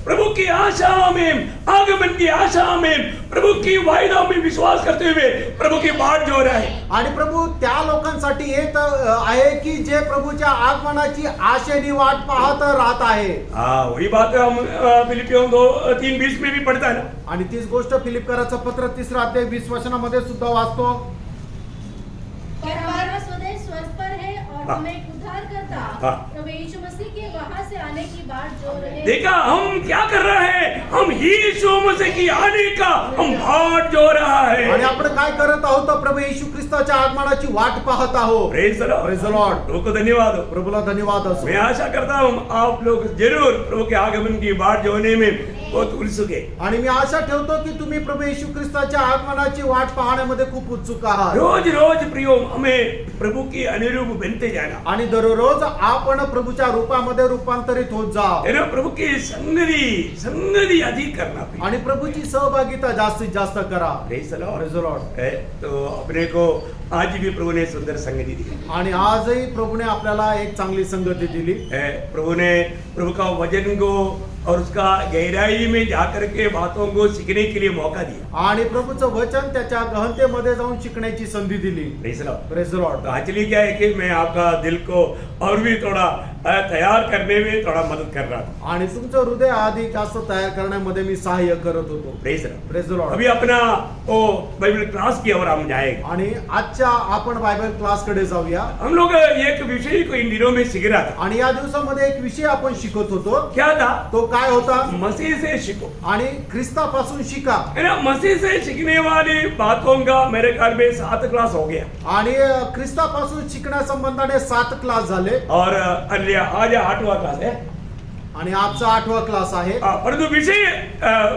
प्रभु की आशा में, आगमन की आशा में, प्रभु की वायदा में विश्वास करते हुए प्रभु की बाट जो रहा है। आणि प्रभू त्या लोकांसाठी येत आहे की जे प्रभूच्या आगमनाची आशेने वाट पाहत राहत आहे. हाँ, वही बात हम फिलिपियों 2:3-20 में भी पढ़ता है ना। आणि तीच गोष्ट फिलिपकराचं पत्र 3 अध्याय 20 वचनामध्ये सुद्धा वाचतो. और हमारा स्वदेश स्वर्ग पर है और हाँ। हमें उद्धार करता हाँ। प्रभु यीशु मसीह के वहां से आने की बाट जो रहे। देखा हम क्या कर रहे हैं, हम यीशु मसीह की आने का हम बाट जो रहा आणि है। आपण काय करत आहोत तर प्रभू येशू ख्रिस्ताच्या आगमनाची वाट पाहत आहोत. Praise the Lord. Praise the Lord. प्रभु को धन्यवाद हो। प्रभूला धन्यवाद असो. मैं आशा करता हूँ आप लोग जरूर प्रभु के आगमन की बाट जोने में बहुत उत्सुक है। आणि मी आशा ठेवतो की तुम्ही प्रभू येशू ख्रिस्ताच्या आगमनाची वाट पाहण्यामध्ये खूप उत्सुक आहात. रोज रोज प्रियो हमें प्रभु की अनुरूप बनते जाना आणि दररोज आपण प्रभूच्या रूपामध्ये रूपांतरित होत जा. है ना, प्रभु की संगति अधिक करना प्रिय। आणि प्रभूची सहभागिता जास्तीत जास्त करा. Praise the Lord. Praise the Lord. है, तो अपने को आज भी प्रभु ने सुंदर संगति दी आणि आजही प्रभूने आपल्याला एक चांगली संगती दिली. है। प्रभु ने प्रभु का वचन को और उसका गहराई में जाकर के बातों को सीखने के लिए मौका दिया। आणि प्रभूचं वचन त्याच्या गहनतेमध्ये जाऊन शिकण्याची संधी दिली. Praise the Lord. Praise the Lord. तो एक्चुअली क्या है कि मैं आपका दिल को और भी थोड़ा तैयार करने में थोड़ा मदद कर रहा था। आणि तुमचं हृदय अधिक जास्त तयार करण्यामध्ये मी सहाय्य करत होतो. Praise the Lord. Praise the Lord. अभी अपना वो बाइबल क्लास की ओर हम जाएंगे। आणि आजच्या आपण बायबल क्लासकडे जाऊया. हम लोग एक विषय को इन दिनों में सीख रहा था। आणि या दिवसामध्ये एक विषय आपण शिकत होतो. क्या था? तो काय होता? मसीह से सीखो। आणि ख्रिस्तापासून शिका. है ना, मसीह से सीखने वाली बातों का मेरे ख्याल में 7 क्लास हो गया। आणि ख्रिस्तापासून शिकण्यासंबंधाने 7 क्लास झाले. और आज 8वां क्लास है। आणि आजचा 8वा क्लास आहे. परंतु विषय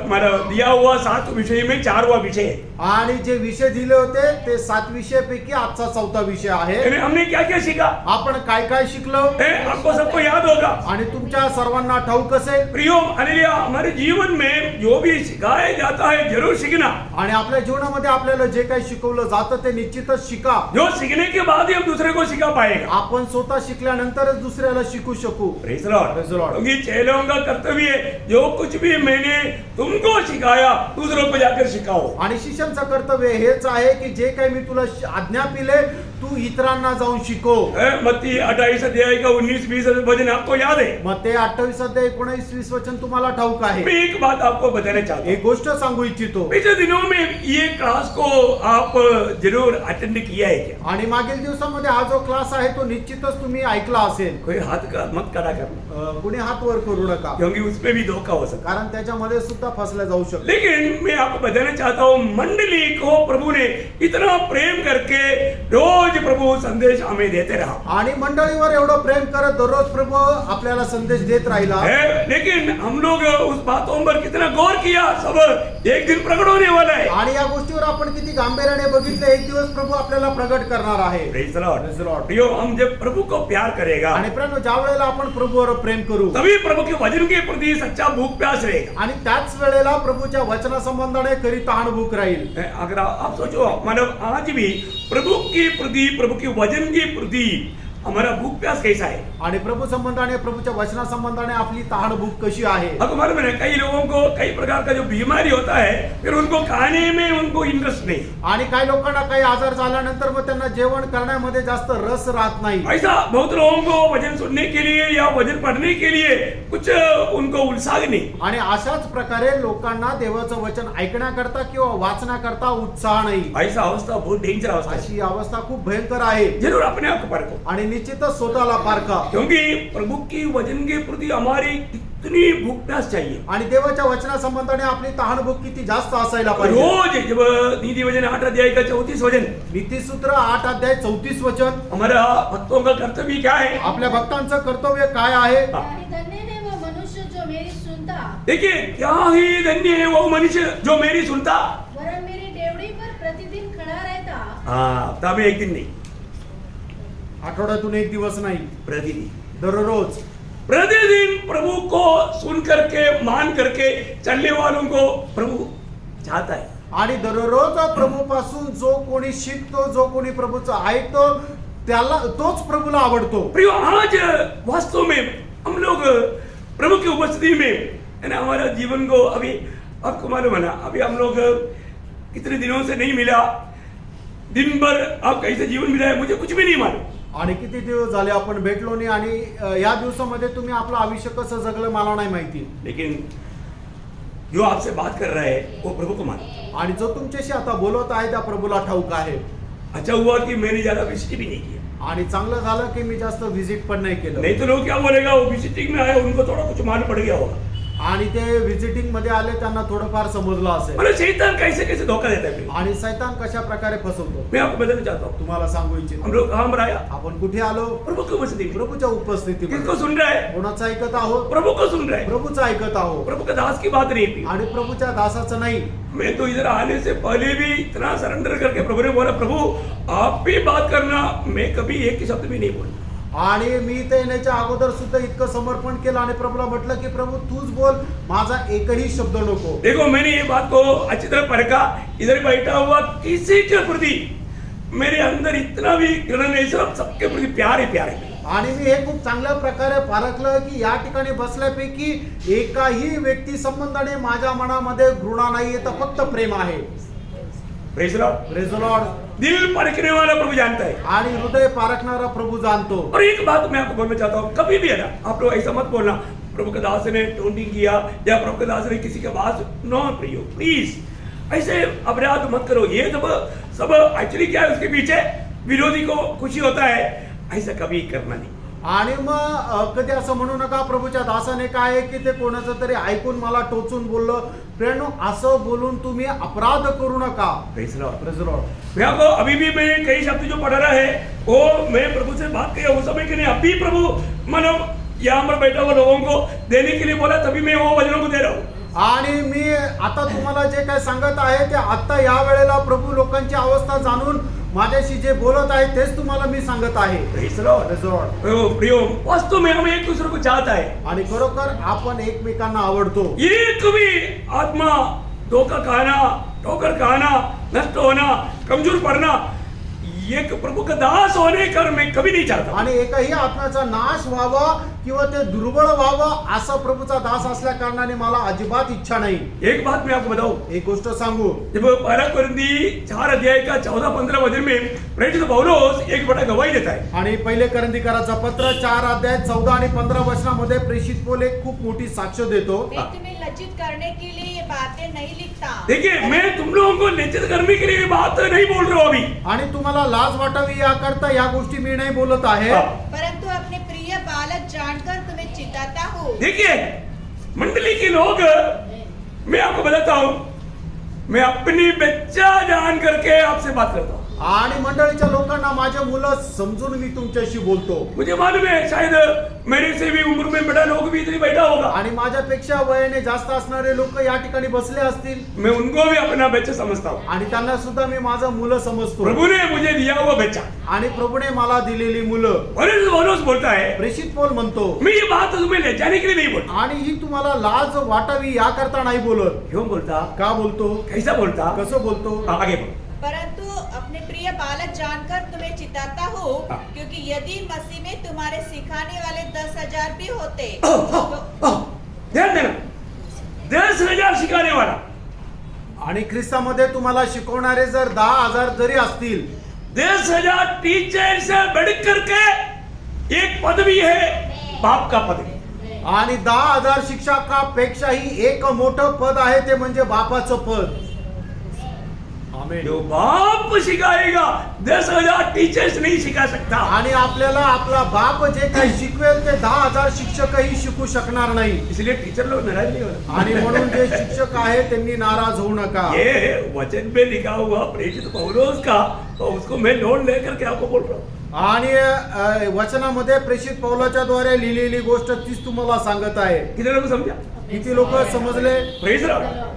मतलब दिया हुआ 7 विषय में 4वां विषय है। आणि जे विषय दिले होते ते 7 विषयापैकी आजचा 4था विषय आहे. यानी हमने क्या क्या सीखा? आपण काय काय शिकलो? आपको सबको याद होगा। आणि तुमच्या सर्वांना ठाऊक असेल. प्रियो हालेलुया, हमारे जीवन में जो भी सिखाया जाता है जरूर सीखना। आणि आपल्या जीवनामध्ये आपल्याला जे काही शिकवलं जातं ते निश्चितच शिका. जो सीखने के बाद ही हम दूसरे को सिखा पाएगा। आपण स्वतः शिकल्यानंतरच दुसऱ्याला शिकू शकू. Praise the Lord. Praise the Lord. क्योंकि चेलों का कर्तव्य है, जो कुछ भी मैंने तुमको सिखाया दूसरों को जाकर सिखाओ। आणि शिष्यांचं कर्तव्य हेच आहे की जे काही मी तुला आज्ञा दिले तू इतरांना जाऊन शिकव. मत्ती 28 अध्याय का 19-20 वचन आपको याद है। मग ते 28 अध्याय 19-20 वचन तुम्हाला ठाऊक आहे. मैं एक बात आपको बताना चाहता हूँ। एक गोष्ट सांगू इच्छितो. पिछले दिनों में ये क्लास को आप जरूर अटेंड किया है क्या? आणि मागील दिवसामध्ये हा जो क्लास आहे तो निश्चितच तुम्ही ऐकला असेल. कोई हाथ का मत खड़ा करना, कुणी हात वर करू नका, क्योंकि उसमें भी धोखा हो सकता है। कारण त्याच्यामध्ये सुद्धा फसल्या जाऊ शकतो. लेकिन मैं आपको बताना चाहता हूँ, मंडली को प्रभु ने इतना प्रेम करके रोज प्रभु संदेश हमें देते रहा। आणि मंडळीवर एवढं प्रेम करत दररोज प्रभू आपल्याला संदेश देत राहिला. लेकिन हम लोग उस बातों पर कितना गौर किया, सब एक दिन प्रकट होने वाला है। आणि या गोष्टीवर आपण किती गांभीर्याने बघितले, एक दिवस प्रभू आपल्याला प्रगट करणार आहे. Praise the Lord. Praise the Lord. प्रियो, हम जब प्रभु को प्यार करेगा आणि प्रेम ज्या वेळेला आपण प्रभूवर प्रेम करू तभी प्रभु के वचन के प्रति सच्चा भूख प्यास रहेगा। आणि त्याच वेळेला प्रभूच्या वचनासंबंधाने खरी तहान भूक राहील. अगर आप सोचो, मतलब आज भी प्रभु के प्रति, प्रभु के वचन के प्रति हमारा भूख प्यास कैसा है? आणि प्रभू संबंधाने, प्रभूच्या वचना संबंधाने आपली तहान भूक कशी आहे? अब मालूम है कई लोगों को कई प्रकार का जो बीमारी होता है, फिर उनको खाने में उनको इंटरेस्ट नहीं। आणि काही लोकांना काही आजार झाल्यानंतर मग त्यांना जेवण करण्यामध्ये जास्त रस राहत नाही. ऐसा बहुत लोगों को वचन सुनने के लिए या वचन पढ़ने के लिए कुछ उनको उत्साह नहीं। आणि अशाच प्रकारे लोकांना देवाचं वचन ऐकण्याकरता किंवा वाचण्याकरता उत्साह नाही. ऐसा अवस्था बहुत डेंजर अवस्था है। अशी अवस्था खूप भयंकर आहे. जरूर अपने आप को परखो, आणि निश्चितच स्वतःला पारखा. क्योंकि प्रभु की वचन के प्रति हमारी कितनी भूख प्यास चाहिए। आणि देवाच्या वचना संबंधाने आपली तहान भूक किती जास्त असायला पाहिजे. रोज जब नीति वचन 8 अध्याय का 34 वचन, नीतिसूत्र 8 अध्याय 34 वचन, हमारा भक्तों का कर्तव्य क्या है? आपल्या भक्तांचं कर्तव्य काय आहे? आणि धन्य है वो मनुष्य जो मेरी सुनता, देखिए, क्या ही धन्य है वो मनुष्य जो मेरी सुनता, वरन मेरी डेवड़ी पर प्रतिदिन खड़ा रहता. हाँ, हफ्ता में एक दिन नहीं, आठवड्यातून एक दिवस नाही, प्रतिदिन। दररोज प्रतिदिन प्रभु को सुन करके, मान करके चलने वालों को प्रभु चाहता है। आणि दररोज प्रभूपासून जो कोणी शिकतो, जो कोणी प्रभूचं ऐकतो, त्याला तोच प्रभूला आवडतो. प्रियो, आज वास्तव में हम लोग प्रभु की उपस्थिति में, है ना, हमारा जीवन को अभी आपको मालूम है ना, अभी हम लोग कितने दिनों से नहीं मिला, दिन भर आप कैसे जीवन मिला है मुझे कुछ भी नहीं मालूम। आणि किती दिवस झाले आपण भेटलो नाही, आणि या दिवसामध्ये तुम्ही आपलं आयुष्य कसं जगलं मला नाही माहिती. लेकिन जो आपसे बात कर रहा है वो प्रभु को मानो। आणि जो तुमच्याशी आता बोलत आहे त्या प्रभूला ठाऊक आहे. अच्छा हुआ कि मैंने ज्यादा विजिट भी नहीं किया, आणि चांगलं झालं की मी जास्त व्हिजिट पण नाही केलं. नहीं तो लोग क्या बोलेगा, वो विजिटिंग में आए उनको थोड़ा कुछ मालूम पड़ गया होगा। आणि ते व्हिजिटिंग मध्ये आले त्यांना थोडंफार समजलं असेल. मतलब शैतान कैसे कैसे धोखा देता है। आणि शैतान कशा प्रकारे फसवतो मैं आपको बताना चाहता हूँ, तुम्हाला सांगू हम इच्छितो. लोग कहाँ पर आया? आपण कुठे आलो? प्रभु को उपस्थिति में। प्रभूच्या उपस्थितीमध्ये. किसको सुन रहा है? कोणाचं ऐकत आहोत? प्रभु को सुन रहा है। प्रभूचं ऐकत आहोत. प्रभु का दास की बात नहीं थी। आणि प्रभूच्या दासाचं नाही. मैं तो इधर आने से पहले भी इतना सरेंडर करके प्रभु ने बोला, प्रभु आप भी बात करना, मैं कभी एक ही शब्द भी नहीं बोलूं। आणि मी इथे येण्याच्या अगोदर सुद्धा इतकं समर्पण केलं आणि प्रभूला म्हटलं की प्रभू तूच बोल, माझा एकही शब्द नको. देखो, मैंने ये बात को अच्छी तरह परखा, इधर बैठा हुआ किसी के प्रति मेरे अंदर इतना भी घृणा नहीं, सिर्फ सबके प्रति प्यार ही प्यार है। आणि मी हे खूप चांगल्या प्रकारे पारखलं की या ठिकाणी बसल्यापैकी एकाही व्यक्ती संबंधाने माझ्या मनामध्ये घृणा नाहीये, तर फक्त प्रेम आहे. Praise Lord. Praise the Lord. दिल परखने वाला प्रभु जानता है. आणि हृदय पारखणारा प्रभु जाणतो. और एक बात मैं आपको बोलना चाहता हूँ, कभी भी है ना आप लोग ऐसा मत बोलना प्रभु के दास ने टोनिंग किया या प्रभु के दास ने किसी के बात नो प्रियो, प्लीज ऐसे अपराध मत करो. ये सब एक्चुअली क्या है, उसके पीछे विरोधी को खुशी होता है, ऐसा कभी करना नहीं. आणि मग कधी असं म्हणू नका प्रभूच्या दासाने काय आहे की ते कोणाचं तरी ऐकून मला टोचून बोललं. प्रेरणो, असं बोलून तुम्ही अपराध करू नका. Praise Lord. Praise the Lord. मैं आपको अभी भी मैं कई शब्द जो पढ़ रहा है वो मैं प्रभु से बात किया उस समय के लिए अभी प्रभु मानो यहाँ पर बैठा हुआ लोगों को देने के लिए बोला, तभी मैं वो वचनों को दे रहा हूँ. आणि मी आता तुम्हाला जे काय सांगत आहे ते आता या वेळेला प्रभू लोकांची अवस्था जाणून माझ्याशी जे बोलत आहे तेच तुम्हाला मी सांगत आहे. Praise Lord. Praise the Lord. प्रियो, वास्तव में हम एक दूसरे को चाहता है. आणि खरोखर आपण एकमेकांना आवडतो. एक भी आत्मा धोखा खाना, ठोकर खाना, नष्ट होना, कमजोर पड़ना, एक प्रभु का दास होने कर मैं कभी नहीं चाहता. आणि एकही आत्म्याचा नाश व्हावा किंवा ते दुर्बळ व्हावं असा प्रभूचा दास असल्या कारणाने मला अजिबात इच्छा नाही. एक बात मैं आपको बताऊं, एक गोष्ट सांगू. जब पहला कुरिन्थी 4 अध्याय का 14-15 वचन में प्रेरित पौलुस एक बड़ा गवाही देता है. आणि पहिले करंथीकराचं पत्र 4 अध्याय 14 आणि 15 वचनामध्ये प्रेषित पौल एक खूप मोठी साक्ष देतो. मैं तुम्हें लज्जित करने के लिए ये बातें नहीं लिखता. देखिए, मैं तुम लोगों को लज्जित करने के लिए बात नहीं बोल रहा हूं अभी. आणि तुम्हाला लाज वाटावी याकरता या गोष्टी मी नाही बोलत आहे. परंतु अपने प्रिय बालक जानकर तुम्हें चिताता हूँ. देखिए मंडली के लोग, मैं आपको बताता हूं, मैं अपनी बच्चा जान करके आपसे बात करता हूं. आणि मंडळीच्या लोकांना माझे मुलं समजून मी तुमच्याशी बोलतो. मुझे मालूम है शायद मेरे से भी उम्र में बड़ा लोग भी इधर बैठा होगा. आणि माझ्यापेक्षा वयाने जास्त असणारे लोक या ठिकाणी बसले असतील. मैं उनको भी अपना बच्चा समझता हूँ. आणि त्यांना सुद्धा मी माझं मुलं समजतो. प्रभु ने मुझे दिया हुआ बच्चा. आणि प्रभूने मला दिलेली मुलं. पौलुस बोलता है, प्रेषित पौल म्हणतो, मैं ये बात तुम्हें ले जाने के लिए नहीं बोलता. आणि ही तुम्हाला लाज वाटावी याकरता नाही बोलत. क्यों बोलता, का बोलतो, कैसा बोलता, कसं बोलतो. आगे बढ़ो. परंतु अपने प्रिय बालक जानकर तुम्हें चिताता हूँ, हाँ। क्योंकि यदि मसीह में तुम्हारे सिखाने वाले 10,000 भी होते ध्यान देना, 10,000 सिखाने वाला. आणि ख्रिस्तामध्ये तुम्हाला शिकवणारे जर 10,000 जरी असतील, 10,000 टीचर से बढ़ करके एक पदवी है, बाप का पदवी. आणि 10,000 शिक्षकापेक्षाही एक मोठं पद आहे, ते म्हणजे बापाचं पद. आमेन. जो बाप सिखाएगा 10,000 टीचर्स नहीं सिखा सकता. आणि आपल्याला आपला बाप जे काही शिकवेल ते 10,000 शिक्षकही शिकू शकणार नाही. इसलिए टीचर लोग नाराज नहीं होना. आणि म्हणून जे शिक्षक आहे त्यांनी नाराज होऊ नका. ये वचन में लिखा हुआ प्रेरित पौलुस का, तो उसको मैं नोट लेकर के आपको बोल रहा हूँ. आणि वचनामध्ये प्रेषित पौलाच्या द्वारे लिहिलेली गोष्ट तीच तुम्हाला सांगत आहे. कितने लोग समझा? किती लोक समजले. Praise the Lord.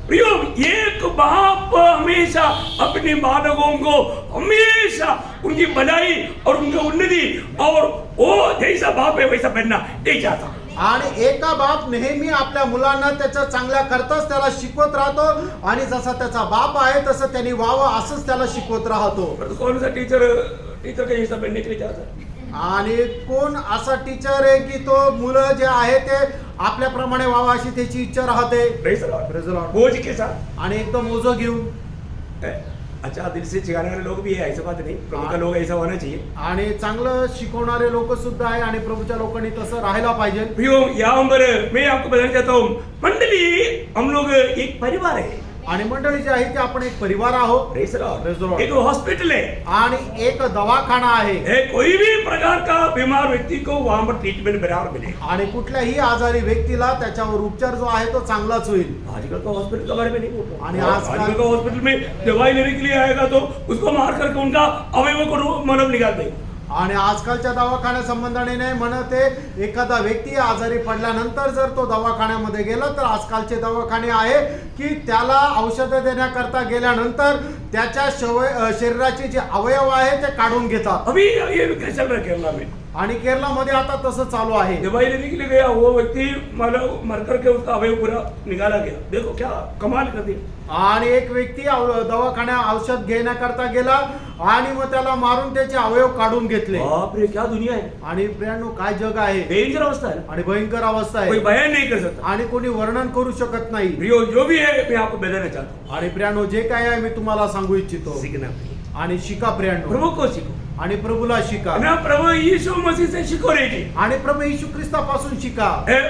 प्रियो, एक बाप हमेशा अपने बालकों को हमेशा उनकी भलाई और उनकी उन्नति और वो जैसा बाप है वैसा बनना नहीं चाहता. आणि एका बाप नेहमी आपल्या मुलांना त्याच्या चांगल्या करताच त्याला शिकवत राहतो, आणि जसा त्याचा बाप आहे तसं त्यांनी व्हावं असंच त्याला शिकवत राहतो. पर कौन सा टीचर का जैसा बनने के लिए चाहता है? आणि कोण असा टीचर आहे की तो मुलं जे आहे ते आपल्याप्रमाणे व्हावं अशी त्याची इच्छा राहते. Praise the Lord. Praise the Lord. बोझ के साथ आणि एकदम ओझं घेऊन. अच्छा दिल से सिखाने वाले लोग भी है, ऐसा बात नहीं. प्रभु का लोग ऐसा होना चाहिए. आणि चांगलं शिकवणारे लोक सुद्धा आहे, आणि प्रभूच्या लोकांनी तसं राहायला पाहिजे. प्रियो, यहाँ पर मैं आपको बताना चाहता हूँ, मंडली हम लोग एक परिवार है. आणि मंडळी जी आहे ती आपण एक परिवार आहोत. Praise the Lord. Praise the Lord. एक हॉस्पिटल है. आणि एक दवाखाना आहे. है कोई भी प्रकार का बीमार व्यक्ति को वहां पर ट्रीटमेंट बराबर मिले. आणि कुठल्याही आजारी व्यक्तीला त्याच्यावर उपचार जो आहे तो चांगलाच होईल. आजकल तो हॉस्पिटल के बारे में नहीं बोल रहा. आणि आजकल का हॉस्पिटल में दवाई लेने के लिए आएगा तो उसको मार करके उनका अवयव को मतलब निकाल देंगे. आणि आजकालच्या दवाखान्या संबंधाने नाही म्हणते, एखादा व्यक्ती आजारी पडल्यानंतर जर तो दवाखान्यामध्ये गेला तर आजकालचे दवाखाने आहे की त्याला औषधं देण्याकरता गेल्यानंतर त्याच्या शरीराचे जे अवयव आहे ते काढून घेतात. अभी ये चल रहा है केरला में. आणि केरलामध्ये आता तसं चालू आहे. दवाई लेने के लिए गया वो व्यक्ति मतलब मर करके उसका अवयव पूरा निकाला गया. देखो क्या कमाल कर दिया. आणि एक व्यक्ती दवाखान्यात औषध घेण्याकरता गेला आणि मग त्याला मारून त्याचे अवयव काढून घेतले. बाप रे, क्या दुनिया है, आणि प्रियांनो काय जग आहे, डेंजर अवस्था है ना, आणि भयंकर अवस्था कोई आहे, बयान नहीं कर सकता. आणि कोणी वर्णन करू शकत नाही. प्रियो, जो भी है मैं आपको बताना चाहता आणि प्रियांनो जे काय आहे मी तुम्हाला सांगू इच्छितो, हूँ, सीखना आणि शिका प्रियांनो, प्रभु को सीखो आणि प्रभूला शिका, ना, प्रभु यीशु मसीह से सीखो रे जी. आणि प्रभू येशू ख्रिस्तापासून शिका.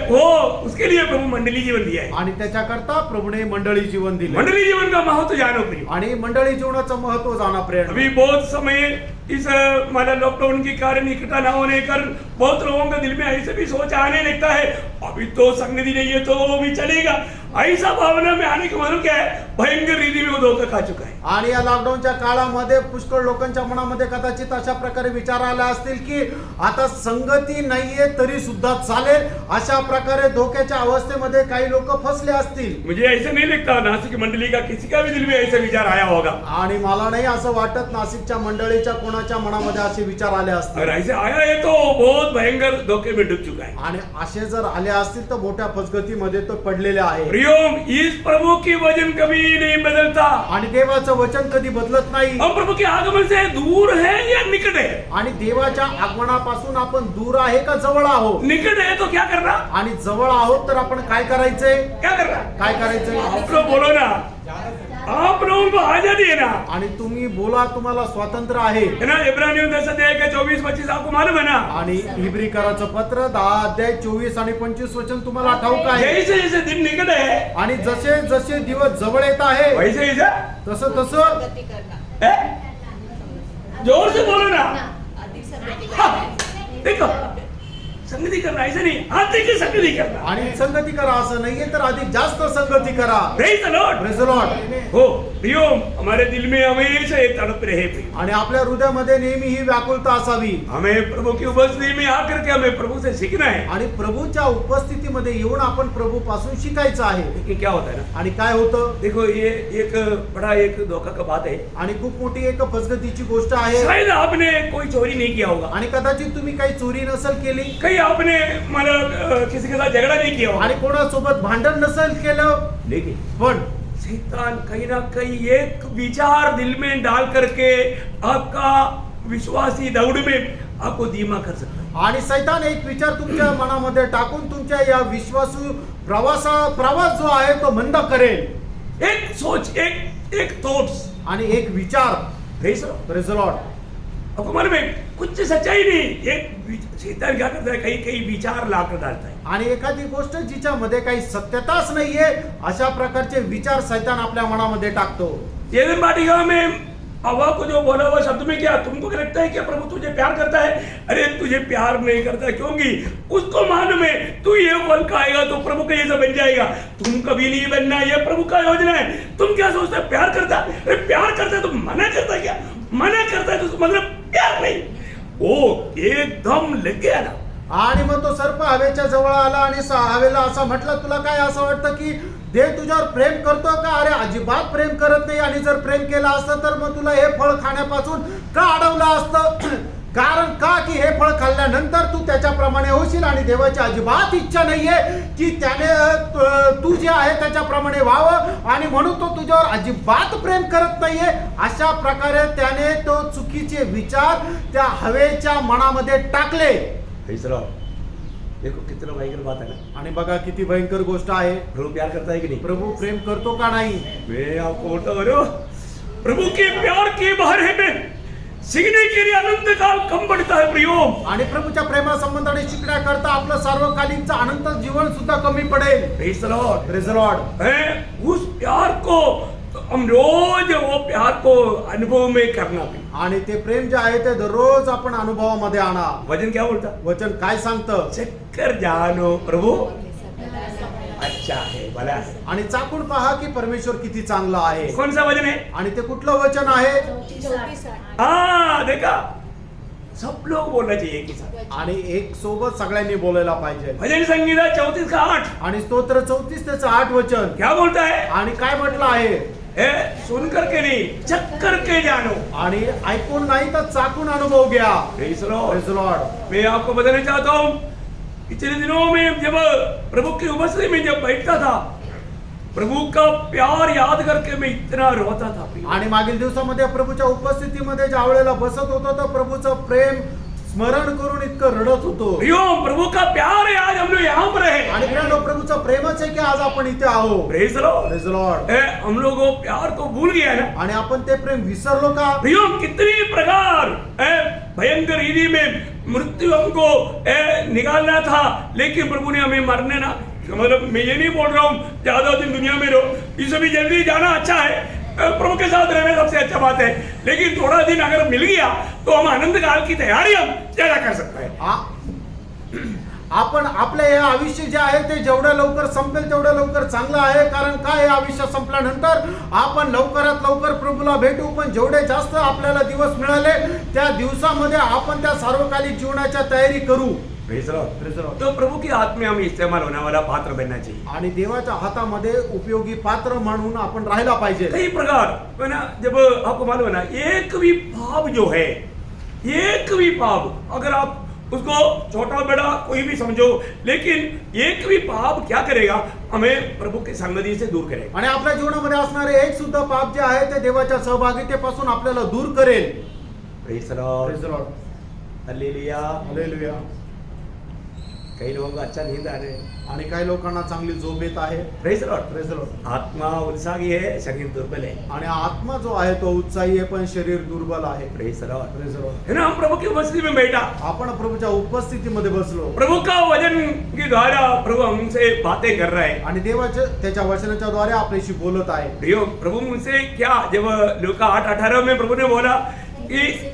वो उसके लिए प्रभु मंडली जीवन दिया है. आणि त्याच्याकरता प्रभूने मंडळी जीवन दिले, मंडली जीवन का महत्व जानो प्रियो. आणि मंडळी जीवनाचं महत्व जाणा प्रियांनो. अभी बहुत समय इस माना लॉकडाउन के कारण इकट्ठा ना होने कर बहुत लोगों के दिल में ऐसे भी सोच आने लगता है, अभी तो संगति नहीं है तो वो भी चलेगा. ऐसा भावना में आने का मतलब क्या है, भयंकर रीति में वो धोखा खा चुका है. आणि या लॉकडाऊनच्या काळामध्ये पुष्कळ लोकांच्या मनामध्ये कदाचित अशा प्रकारे विचार आले असतील की आता संगती नाहीये तरी सुद्धा चालेल, अशा प्रकारे धोक्याच्या अवस्थेमध्ये काही लोक फसले असतील. मुझे ऐसे नहीं लगता नासिक मंडली का किसी का भी दिल में ऐसा विचार आया होगा. आणि मला नाही असं वाटत नाशिकच्या मंडळीच्या कोणाच्या मनामध्ये असे विचार आले असतील. अगर ऐसे आया है तो बहुत भयंकर धोखे में डूब चुका है. आणि असे जर आले असतील तर मोठ्या फसगतीमध्ये तो पडलेले आहे. प्रियोम, इस प्रभु की वचन कभी नहीं बदलता. आणि देवाचं वचन कधी बदलत नाही. हम प्रभु के आगमन से दूर है या निकट है. आणि देवाच्या आगमनापासून आपण दूर आहे का जवळ आहोत. निकट है तो क्या करना, आणि जवळ आहोत तर आपण काय करायचंय, क्या करना, काय करायचंय. आप लोग बोलो ना, आप लोगों को आजादी है ना. आणि तुम्ही बोला, तुम्हाला स्वातंत्र्य आहे. है ना. इब्रानियों 10 अध्याय का 24-25 आपको मालूम है ना. आणि हिब्रीकराचं पत्र 10 अध्याय 24 आणि 25 वचन तुम्हाला ठाऊक आहे. जैसे जैसे दिन निकट है आणि जसे जसे दिवस जवळ येत आहे वैसे वैसा तसं तसं संगति करना, है? जोर से बोलो ना. अधिक संगति हाँ, करना. देखो, संगति करना ऐसा नहीं, अधिक संगति करना. आणि संगती करा असं नाहीये तर अधिक जास्त संगती करा. Praise the Lord. Praise the Lord. हो प्रियो, हमारे दिल में हमेशा ये तड़प रहे प्रियो. आणि आपल्या हृदयामध्ये नेहमी ही व्याकुलता असावी. हमें प्रभु की उपस्थिति में आकर के हमें प्रभु से सीखना है. आणि प्रभूच्या उपस्थितीमध्ये येऊन आपण प्रभू पासून शिकायचं आहे. देखिए क्या होता है ना, आणि काय होतं, देखो ये एक बड़ा एक धोखा का बात है. आणि खूप मोठी एक फसगतीची गोष्ट आहे. शायद आपने कोई चोरी नहीं किया होगा, आणि कदाचित तुम्ही काही चोरी नसेल केली, कहीं आपने मतलब किसी के साथ झगड़ा नहीं किया होगा, आणि कोणासोबत भांडण नसेल केलं, लेकिन पण शैतान कहीं ना कहीं एक विचार दिल में डाल करके आपका विश्वासी दौड़ में आपको धीमा कर सकता है. आणि सैतान एक विचार तुमच्या मनामध्ये टाकून तुमच्या या विश्वासू प्रवास जो आहे तो मंद करेल. एक सोच, एक थॉट्स आणि एक विचार. Praise Praise the Lord. आपको मालूम है कुछ सच्चाई नहीं, एक शैतान क्या करता है, कहीं कहीं विचार लाकर डालता है. आणि एखादी गोष्ट जिच्यामध्ये काही सत्यताच नाहीये अशा प्रकारचे विचार सैतान आपल्या मनामध्ये टाकतो. ये दिन बाटिका में हवा को जो बोला हुआ शब्द में क्या तुमको क्या लगता है कि प्रभु तुझे प्यार करता है? अरे तुझे प्यार नहीं करता, क्योंकि उसको मालूम है तू ये फल खाएगा तो प्रभु का जैसा बन जाएगा. तुम कभी नहीं बनना, ये प्रभु का योजना है. तुम क्या सोचते हो प्यार करता है? अरे प्यार करता है तो मना करता है क्या? मना करता है तो मतलब प्यार नहीं. वो एकदम लग गया ना. आणि मग तो सर्प हवेच्या जवळ आला आणि हवेला असं म्हटलं, तुला काय असं वाटतं की देव तुझ्यावर प्रेम करतो का? अरे अजिबात प्रेम करत नाही. आणि जर प्रेम केलं असतं तर मग तुला हे फळ खाण्यापासून का अडवलं असतं? कारण का की हे फळ खाल्ल्यानंतर तू त्याच्याप्रमाणे होशील आणि देवाची अजिबात इच्छा नाहीये की त्याने तू जे आहे त्याच्याप्रमाणे व्हावं, आणि म्हणून तो तुझ्यावर अजिबात प्रेम करत नाहीये. अशा प्रकारे त्याने तो चुकीचे विचार त्या हवेच्या मनामध्ये टाकले. देखो कितना भयंकर बात है ना. आणि बघा किती भयंकर गोष्ट आहे. प्रभु प्यार करता है कि नहीं? प्रभू प्रेम करतो का नाही? मैं आपको बोलता हूँ, प्रभु के प्यार के बारे में सीखने के लिए अनंत काल कम पड़ता है प्रियो. आणि प्रभूच्या प्रेमासंबंधाने शिकण्याकरता आपलं सार्वकालिकचं अनंत जीवन सुद्धा कमी पडेल. Praise the Lord. Praise the Lord. उस प्यार को हम रोज वो प्यार को अनुभव में करना भी. आणि ते प्रेम जे आहे ते दररोज आपण अनुभवामध्ये आणा. वचन क्या बोलता? वचन काय सांगतं? चक्कर जानो प्रभु अच्छा है, भला है. आणि चाकून पहा की परमेश्वर किती चांगला आहे. कौन सा वचन है? आणि ते कुठलं वचन आहे? 34. हाँ देखा, सब लोग बोलना चाहिए कि साथ. आणि एक सोबत सगळ्यांनी बोलायला पाहिजे. भजन संगीता 34 का 8 आणि स्तोत्र 34 त्याचं 8 वचन क्या बोलता है? आणि काय म्हटलं आहे? सुन करके नहीं, चक्कर के जानो. आणि ऐकून नाही तर चाकून अनुभव घ्या. Praise the Lord. Praise the Lord. मैं आपको बताना चाहता हूँ, पिछले दिनों में जब प्रभु की उपस्थिति में जब बैठता था प्रभु का प्यार याद करके मैं इतना रोता था प्रियो। आणि मागील दिवसामध्ये प्रभूच्या उपस्थितीमध्ये ज्या वेळेला बसत होतो तर प्रभूचं प्रेम स्मरण करून इतकं रडत होतो. प्रियो, प्रभु का प्यार है, आज हम लोग यहाँ पर है। आणि प्रियो, प्रभूचं प्रेमच आहे की आज आपण इथे आहो. Praise the Lord. Praise the Lord. हम लोग वो प्यार को भूल गया ना आणि आपण ते प्रेम विसरलो का? प्रियो। कितनी प्रकार भयंकर रीति में मृत्यु हमको निकालना था, लेकिन प्रभु ने हमें मरने ना, मतलब मैं ये नहीं बोल रहा हूँ ज्यादा दिन दुनिया में रहो, इससे भी जल्दी जाना अच्छा है, प्रभु के साथ रहना सबसे अच्छा बात है, लेकिन थोड़ा दिन अगर मिल गया तो हम आनंद काल की तैयारी हम ज्यादा कर सकते हैं। आपण आपले हे आयुष्य जे आहे ते जेवढं लवकर संपेल तेवढं लवकर चांगलं आहे. कारण काय, हे आयुष्य संपल्यानंतर आपण लवकरात लवकर प्रभूला भेटू. पण जेवढे जास्त आपल्याला दिवस मिळाले त्या दिवसामध्ये आपण त्या सार्वकालिक जीवनाच्या तयारी करू. Praise the Lord। तो प्रभु की हाथ में हम इस्तेमाल होने वाला पात्र बनना चाहिए। आणि देवाच्या हातामध्ये उपयोगी पात्र म्हणून आपण राहायला पाहिजे. कई प्रकार है ना, जब आपको मालूम है ना, एक भी पाप जो है, एक भी पाप, अगर आप उसको छोटा बड़ा कोई भी समझो, लेकिन एक भी पाप क्या करेगा, हमें प्रभु की संगति से दूर करेगा। आणि आपल्या जीवनामध्ये असणारे एक सुद्धा पाप जे आहे ते देवाच्या सहभागितेपासून आपल्याला दूर करेल. Praise the Lord। Praise the Lord. Hallelujah. Hallelujah. कई लोगों को अच्छा नींद आ रहे हैं। आणि काही लोकांना चांगली झोप येत आहे. Praise the Lord। Praise the Lord. आत्मा उत्साही है, शरीर दुर्बल है। आणि आत्मा जो आहे तो उत्साही आहे पण शरीर दुर्बल आहे. Praise the Lord। Praise the Lord. है ना, हम प्रभु की उपस्थिति में बैठा, आपण प्रभूच्या उपस्थितीमध्ये बसलो प्रभु का वचन के द्वारा प्रभु हमसे बातें कर रहा है। आणि देवाच्या त्याच्या वचनाच्या द्वारे आपल्याशी बोलत आहे. प्रियो, प्रभु मुझसे क्या, जब लूका 8:18 में प्रभु ने बोला कि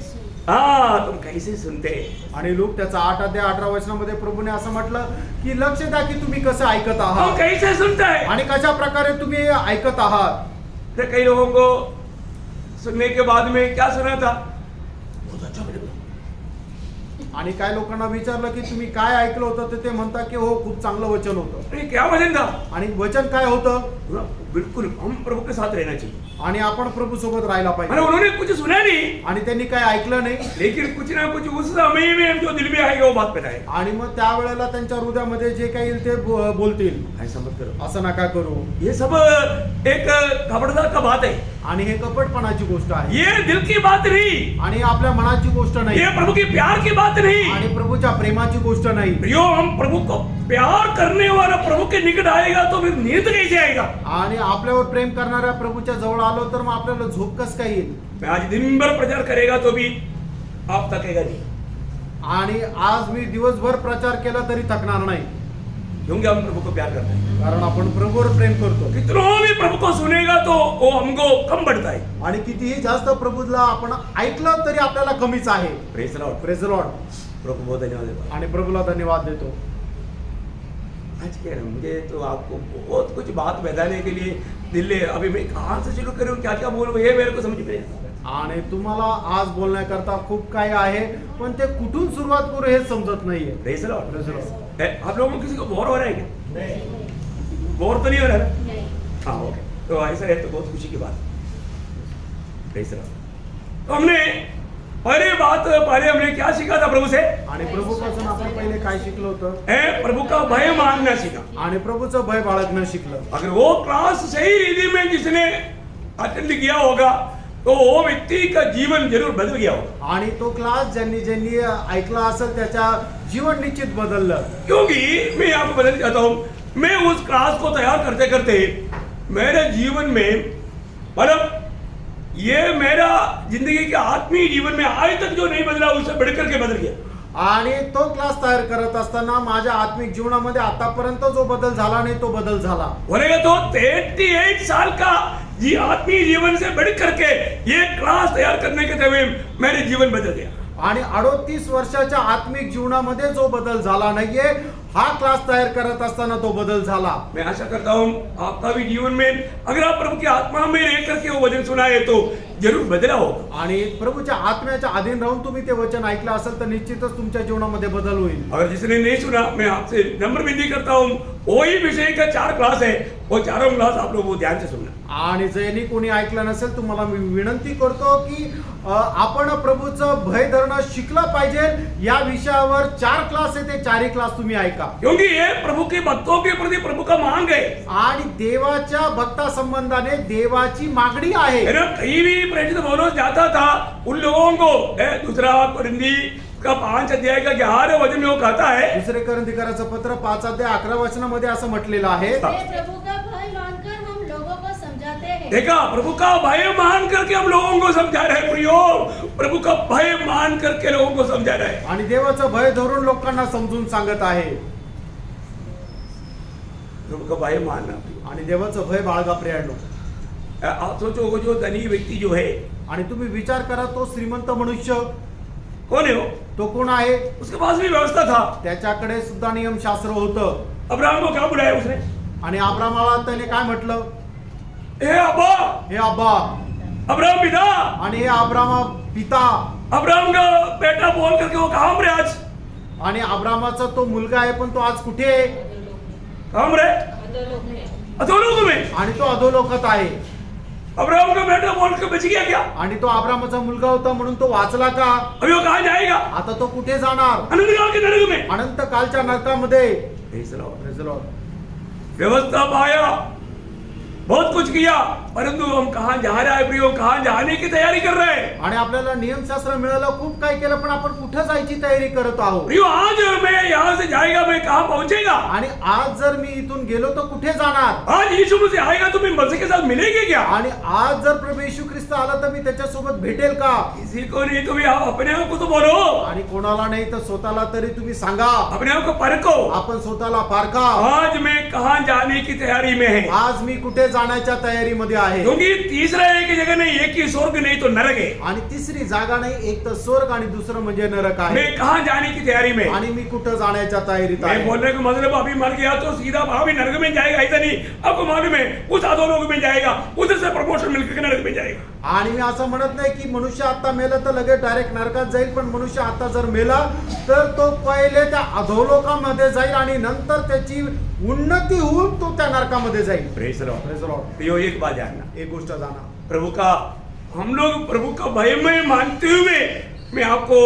हाँ तुम कैसे सुनते, आणि लोक त्याचा 8 अध्याय 18 वचनामध्ये प्रभूने असं म्हटलं की लक्ष द्या की तुम्ही कसं ऐकत हम आहात कैसे सुनते हैं। आणि कशा प्रकारे तुम्ही ऐकत आहात. तो कई लोगों को सुनने के बाद में क्या सुना था, बहुत अच्छा वचन था। आणि काही लोकांना विचारलं की तुम्ही काय ऐकलं होतं तर ते म्हणतात की हो खूप चांगलं वचन होतं. अरे क्या वचन था, आणि वचन काय होतं. बिल्कुल हम प्रभु के साथ रहना चाहिए। आणि आपण प्रभू सोबत राहायला अरे पाहिजे. उन्होंने कुछ सुना नहीं, आणि त्यांनी काय ऐकलं नाही. लेकिन कुछ ना कुछ उस समय में जो दिल में आएगा वो बात बताए। आणि मग त्यावेळेला त्यांच्या हृदयामध्ये जे काही येईल ते बोलतील. ऐसा मत करो, असं नका करू. ये सब एक खबरदार का बात है, आणि हे कपटपणाची गोष्ट आहे. ये दिल की बात नहीं, आणि आपल्या मनाची गोष्ट नाही. ये प्रभु की प्यार की बात नहीं। आणि प्रभूच्या प्रेमाची गोष्ट नाही. प्रियो, हम प्रभु को प्यार करने वाला प्रभु के निकट आएगा तो फिर नींद कैसे आएगा। आणि आपल्यावर प्रेम करणाऱ्या प्रभूच्या जवळ आलो तर मग आपल्याला झोप कस काय येईल. मैं आज दिन भर प्रचार करेगा तो भी आप थकेगा नहीं, आणि आज मी दिवसभर प्रचार केला तरी थकणार नाही. क्योंकि हम प्रभु को प्यार करते हैं। कारण आपण प्रभूवर प्रेम करतो. कितनों भी प्रभु को सुनेगा तो वो हमको कम बढ़ता है। आणि कितीही जास्त प्रभूला आपण ऐकलं तरी आपल्याला कमीच आहे. Praise the Lord. Praise the Lord. प्रभु को बहुत धन्यवाद देता हूं। आणि प्रभूला धन्यवाद देतो. आज कह रहा हूं, मुझे तो आपको बहुत कुछ बात बताने के लिए दिल है, अभी मैं कहाँ से शुरू करूँ, क्या क्या बोलूँ, ये मेरे को समझ में नहीं आता। आणि तुम्हाला आज बोलण्याकरता खूप काही आहे पण ते कुठून सुरुवात करू हे समजत नाहीये. Praise the Lord. Praise the Lord. आप लोगों को किसी को बोर हो रहा है क्या? बोर तो नहीं हो रहा है ना? हाँ ओके, तो ऐसा है तो बहुत खुशी की बात। Praise the Lord. तो हमने पहले हमने क्या सीखा था प्रभु से? आणि प्रभूपासून आपण पहिले काय शिकलो होतं. प्रभु का भय मानना सीखा। आणि प्रभूचं भय बाळगणं शिकलं. अगर वो क्लास सही रीति में जिसने अटेंड किया होगा तो वो व्यक्ति का जीवन जरूर बदल गया होगा. आणि तो क्लास ज्यांनी ज्यांनी ऐकला असेल त्याच्या जीवन निश्चित बदललं. क्योंकि मैं आपको बताना चाहता हूँ, मैं उस क्लास को तैयार करते करते मेरे जीवन में, मतलब ये मेरा जिंदगी के आत्मीय जीवन में आज तक जो नहीं बदला उससे बढ़कर के बदल गया. आणि तो क्लास तयार करत असताना माझ्या आत्मिक जीवनामध्ये आतापर्यंत जो बदल झाला नाही तो बदल झाला. बोलेगा तो 38 साल का जी आत्मीय जीवन से बढ़ करके ये क्लास तैयार करने के समय मेरे जीवन बदल गया. आणि 38 वर्षाच्या आत्मिक जीवनामध्ये जो बदल झाला नाहीये हा क्लास तयार करत असताना तो बदल झाला. मैं आशा करता हूँ आपका भी जीवन में अगर आप प्रभु की आत्मा में रह करके वो वचन सुना है तो जरूर बदला होगा. आणि प्रभूच्या आत्म्याच्या अधीन राहून तुम्ही ते वचन ऐकलं असेल तर निश्चितच तुमच्या जीवनामध्ये बदल होईल. अगर जिसने नहीं सुना, मैं आपसे नम्र विनती करता हूँ, वही विषय का 4 क्लास है, वो चारों क्लास आप लोग वो ध्यान से सुनना. आणि ज्यांनी कोणी ऐकलं नसेल तुम्हाला मी विनंती करतो की आपण प्रभूचं भय धरणं शिकलं पाहिजे. या विषयावर 4 क्लास आहे, ते 4ही क्लास तुम्ही ऐका. क्योंकि ये प्रभु के भक्तों के प्रति प्रभु का मांग है. आणि देवाच्या भक्ता संबंधाने देवाची मागणी आहे. कहीं भी प्रेरित पौलुस जाता था उन लोगों को दूसरा कुरिन्थी का 5 अध्याय का 11 वचन में वो कहता है. दुसरे कोरिन्थीकराचं पत्र 5 अध्याय 11 वचनामध्ये असं म्हटलेलं आहे. हे प्रभु का भय मानकर हम लोगों को समझाते हैं. देखा, प्रभु का भय मान करके हम लोगों को समझा रहे हैं. प्रियो, प्रभु का भय मान करके लोगों को समझा रहे हैं. आणि देवाचं भय धरून लोकांना समजून सांगत आहे. प्रभु का भय मानना. आणि देवाचं भय बाळगा प्रियांनो. आप सोचो, वो जो धनी व्यक्ति जो है, आणि तुम्ही विचार करा, तो श्रीमंत मनुष्य कौन है वो? तो कोण आहे? उसके पास भी व्यवस्था था. त्याच्याकडे सुद्धा नियमशास्त्र होतं. अब्राहम को क्या बुलाया उसने? आणि अब्रामाला त्याने काय म्हटलं? हे अब्बा. हे अब्बा. अब्राहम पिता. आणि हे अब्रामा पिता. अब्राहम का बेटा बोल करके वो कहाँ पर है आज? आणि अब्रामाचा तो मुलगा आहे, पण तो आज कुठे आहे? कहाँ पर है? अधोलोक में. आणि तो अधोलोकात आहे. अब्राहम का बेटा बोल के बच गया क्या? आणि तो अब्रामाचा मुलगा होता म्हणून तो वाचला का? अभी वो कहाँ जाएगा? आता तो कुठे जाणार? अनंत काल के नरक में. अनंत कालच्या नरकामध्ये. Praise the Lord. Praise the Lord. व्यवस्था पाया, बहुत कुछ किया, परंतु हम कहाँ जा रहे हैं प्रियो? कहाँ जाने की तैयारी कर रहे हैं? आणि आपल्याला नियमशास्त्र मिळालं, खूप काही केलं, पण आपण कुठे जायची तयारी करत आहोत? प्रियो, आज मैं यहाँ से जाएगा, मैं कहाँ पहुंचेगा? आणि आज जर मी इथून गेलो तर कुठे जाणार? आज यीशु मसीह आएगा तो मैं मसीह के साथ मिलेंगे क्या? आणि आज जर प्रभू येशू ख्रिस्त आला तर मी त्याच्यासोबत भेटेल का? किसी को नहीं, तुम्हें अपने आप को तो बोलो. आणि कोणाला नाही तर स्वतःला तरी तुम्ही सांगा. अपने आप को परखो. आपण स्वतःला पारखा. आज मैं कहाँ जाने की तैयारी में है? आज मी कुठे जाण्याच्या तयारीमध्ये आहे. क्योंकि तीसरा एक जगह नहीं, एक ही स्वर्ग नहीं तो नरक है. आणि तिसरी जागा नाही, एक तर स्वर्ग आणि दुसरं म्हणजे नरक आहे. मैं कहाँ जाने की तैयारी में? आणि मी कुठं जाण्याच्या तयारीत मैं आहे. बोलने का मतलब अभी मर गया तो सीधा भाभी नरक में जाएगा, ऐसा नहीं. आपको मालूम है उस अधोलोक में जाएगा, उधर से प्रमोशन मिलकर नरक में जाएगा. आणि मी असं म्हणत नाही की मनुष्य आता मेला तर लगेच डायरेक्ट नरकात जाईल, पण मनुष्य आता जर मेला तर तो पहिले त्या अधोलोकामध्ये जाईल आणि नंतर त्याची उन्नती होऊन तो त्या नरकामध्ये जाईल. Praise the Lord. Praise the Lord. प्रियो, एक बात जानना, एक गोष्ट जाणा, प्रभु का, हम लोग प्रभु का भय में मानते हुए मैं आपको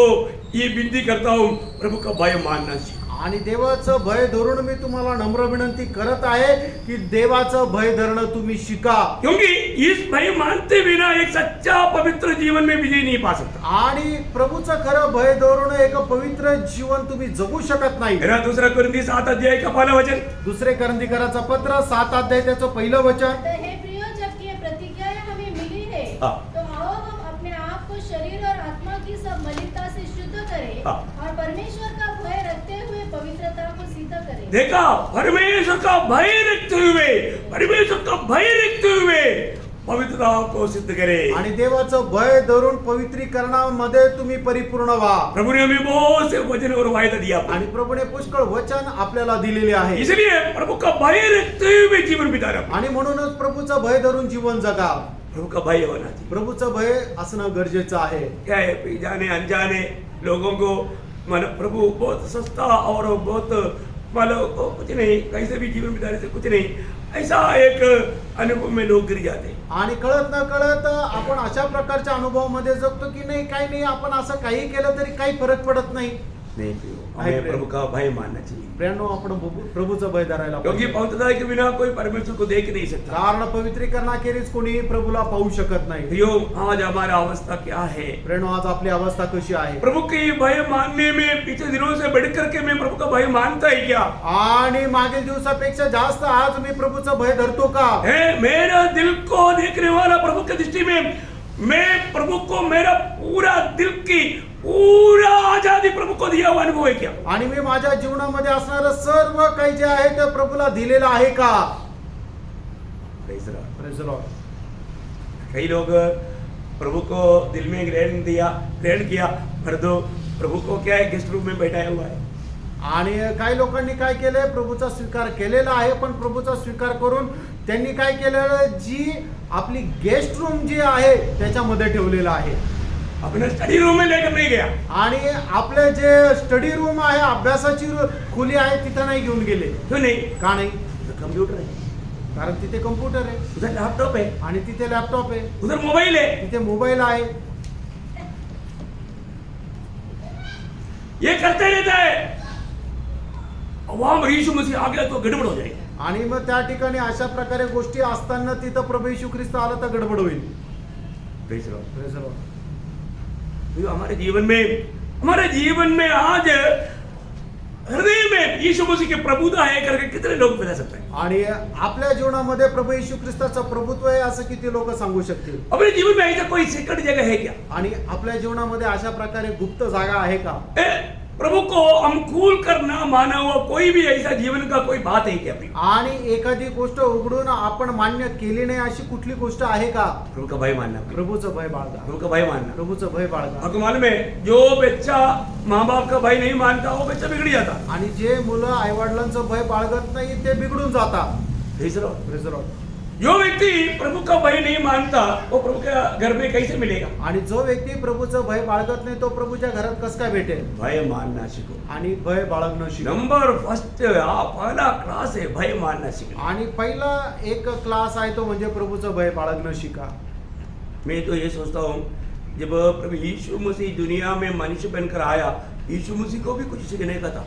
ये विनती करता हूँ, प्रभु का भय मानना सीखो. आणि देवाचं भय धरून मी तुम्हाला नम्र विनंती करत आहे की देवाचं भय धरणं तुम्ही शिका. क्योंकि इस भय मानते बिना एक सच्चा पवित्र जीवन में विजय नहीं पा सकता. आणि प्रभूचं खरं भय धरून एक पवित्र जीवन तुम्ही जगू शकत नाही. मेरा दूसरा कुरिन्थी 7 अध्याय का पहला वचन. दुसरे कोरिन्थीकराचं पत्र 7 अध्याय त्याचं पहिलं वचन. तो हे प्रियो, जबकि ये प्रतिज्ञाएं हमें मिली है, हाँ. तो आओ हम अपने आप को शरीर और आत्मा की सब मलिनता से शुद्ध करें हाँ. और परमेश्वर का भय रखते हुए पवित्रता को सिद्ध करें. देखा, परमेश्वर का भय रखते हुए, परमेश्वर का भय रखते हुए पवित्रता को सिद्ध करे. आणि देवाचं भय धरून पवित्रीकरणामध्ये तुम्ही परिपूर्ण व्हा. प्रभु ने हमें बहुत से वचन और वायदा दिया. आणि प्रभूने पुष्कळ वचन आपल्याला दिलेले आहे. इसलिए प्रभु का भय रखते हुए जीवन बिताना. आणि म्हणूनच प्रभूचं भय धरून जीवन जगा. प्रभु का भय होना चाहिए. प्रभूचं भय असणं गरजेचं आहे. क्या है, जाने अनजाने लोगों को मतलब प्रभु बहुत सस्ता और बहुत मतलब कुछ नहीं, कैसे भी जीवन बिताने से कुछ नहीं, ऐसा एक अनुभव में लोग गिर जाते हैं. आणि कळत न कळत आपण अशा प्रकारच्या अनुभवामध्ये जगतो की नाही, काही नाही, आपण असं काही केलं तरी काही फरक पडत नाही. नहीं, हमें प्रभु का भय मानना चाहिए. प्रियांनो, आपण प्रभूचं भय धरायला क्योंकि पाहिजे. पवित्रता के बिना कोई परमेश्वर को देख नहीं सकता. कारण पवित्रीकरणाखेरीज कोणीही प्रभूला पाहू शकत नाही. प्रियो, आज हमारा अवस्था क्या है? प्रियांनो, आज आपली अवस्था कशी आहे? प्रभु की भय मानने में पिछले दिनों से बढ़ करके मैं प्रभु का भय मानता है क्या? आणि मागील दिवसापेक्षा जास्त आज मी प्रभूचं भय धरतो का? है मेरा दिल को देखने वाला प्रभु की दृष्टि में मैं प्रभु को मेरा पूरा दिल की पूरा आजादी प्रभु को दिया हुआ अनुभव है क्या? आणि मी माझ्या जीवनामध्ये असणारं सर्व काही जे आहे ते प्रभूला दिलेलं आहे का? Praise the Lord. Praise the Lord. कई लोग प्रभु को दिल में ग्रहण किया, परंतु प्रभु को क्या है, गेस्ट रूम में बैठाया हुआ है. आणि काही लोकांनी काय केलंय, प्रभूचा स्वीकार केलेला आहे, पण प्रभूचा स्वीकार करून त्यांनी काय केलेलं, जी आपली गेस्ट रूम जी आहे त्याच्यामध्ये ठेवलेलं आहे. अपने स्टडी रूम में लेकर नहीं गया. आणि आपले जे स्टडी रूम आहे, अभ्यासाची खोली आहे, तिथं नाही घेऊन गेले. क्यों नहीं? का नाही? कंप्यूटर है. कारण तिथे कम्प्युटर आहे उधर लैपटॉप है, आणि तिथे लॅपटॉप आहे, उधर मोबाइल है, तिथे मोबाईल आहे. ये करते रहता है. वहां पर यीशु मसीह आ गया तो गड़बड़ हो जाएगी. आणि मग त्या ठिकाणी अशा प्रकारे गोष्टी असताना तिथं प्रभू येशू ख्रिस्त आला तर गडबड होईल. Praise the Lord. Praise the Lord. तो हमारे जीवन में आज हृदय में यीशु मसीह की प्रभुता है करके कितने लोग बता सकते हैं. आणि आपल्या जीवनामध्ये प्रभू येशू ख्रिस्ताचं प्रभुत्व आहे असं किती लोक सांगू शकतील. अपने जीवन में ऐसा कोई सेकंड जगह है क्या? आणि आपल्या जीवनामध्ये अशा प्रकारे गुप्त जागा आहे का? प्रभु को अनुकूल करना माना हुआ कोई भी ऐसा जीवन का कोई बात है क्या? आणि एखादी गोष्ट उघडून आपण मान्य केली नाही अशी कुठली गोष्ट आहे का? प्रभु का भय मानना. प्रभूचं भय बाळगा. प्रभु का भय मानना. प्रभूचं भय बाळगा. आपको मालूम है जो बच्चा माँ बाप का भय नहीं मानता वो बच्चा बिगड़ जाता. आणि जे मुलं आई वडिलांचं भय बाळगत नाही ते बिघडून जातात. Praise the Lord. Praise the Lord. जो व्यक्ति प्रभु का भय नहीं मानता वो प्रभु के घर में कैसे मिलेगा? आणि जो व्यक्ती प्रभूचं भय बाळगत नाही तो प्रभूच्या घरात कसं काय भेटेल? भय मानना सीखो. आणि भय बाळगणं शिक. नंबर फर्स्ट पहला क्लास है भय मानना सीखना. आणि पहिला एक क्लास आहे तो म्हणजे प्रभूचं भय बाळगणं शिका. मैं तो ये सोचता हूँ जब प्रभु यीशु मसीह दुनिया में मनुष्य बनकर आया यीशु मसीह को भी कुछ सीखने का था.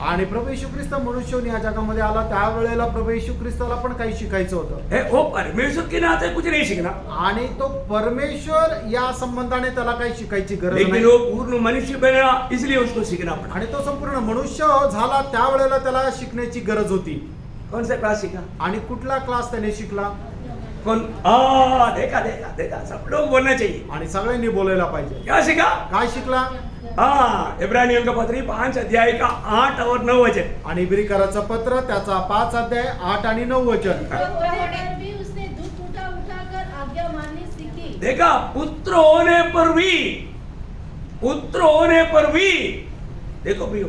आणि प्रभू येशू ख्रिस्त मनुष्य या जगामध्ये आला त्यावेळेला प्रभू येशू ख्रिस्ताला पण काही शिकायचं होतं. है वो परमेश्वर के नाते कुछ नहीं सीखना. आणि तो परमेश्वर या संबंधाने त्याला काही शिकायची गरज लेकिन नाही. वो पूर्ण मनुष्य बना इसलिए उसको सीखना पड़ा. आणि तो संपूर्ण मनुष्य झाला त्यावेळेला त्याला शिकण्याची गरज होती. कौन सा क्लास सीखा? आणि कुठला क्लास त्याने शिकला? कौन? देखा देखा देखा सब लोग बोलना चाहिए. आणि सगळ्यांनी बोलायला पाहिजे. क्या सीखा? काय शिकला? इब्रानियों का पत्री 5 अध्याय का 8 और 9 वचन. आणि इब्रिकराचं पत्र त्याचा 5 अध्याय 8 आणि 9 वचन. तो होने पर भी उसने दुख उठाकर आज्ञा माननी सीखी. देखा पुत्र होने पर भी देखो भी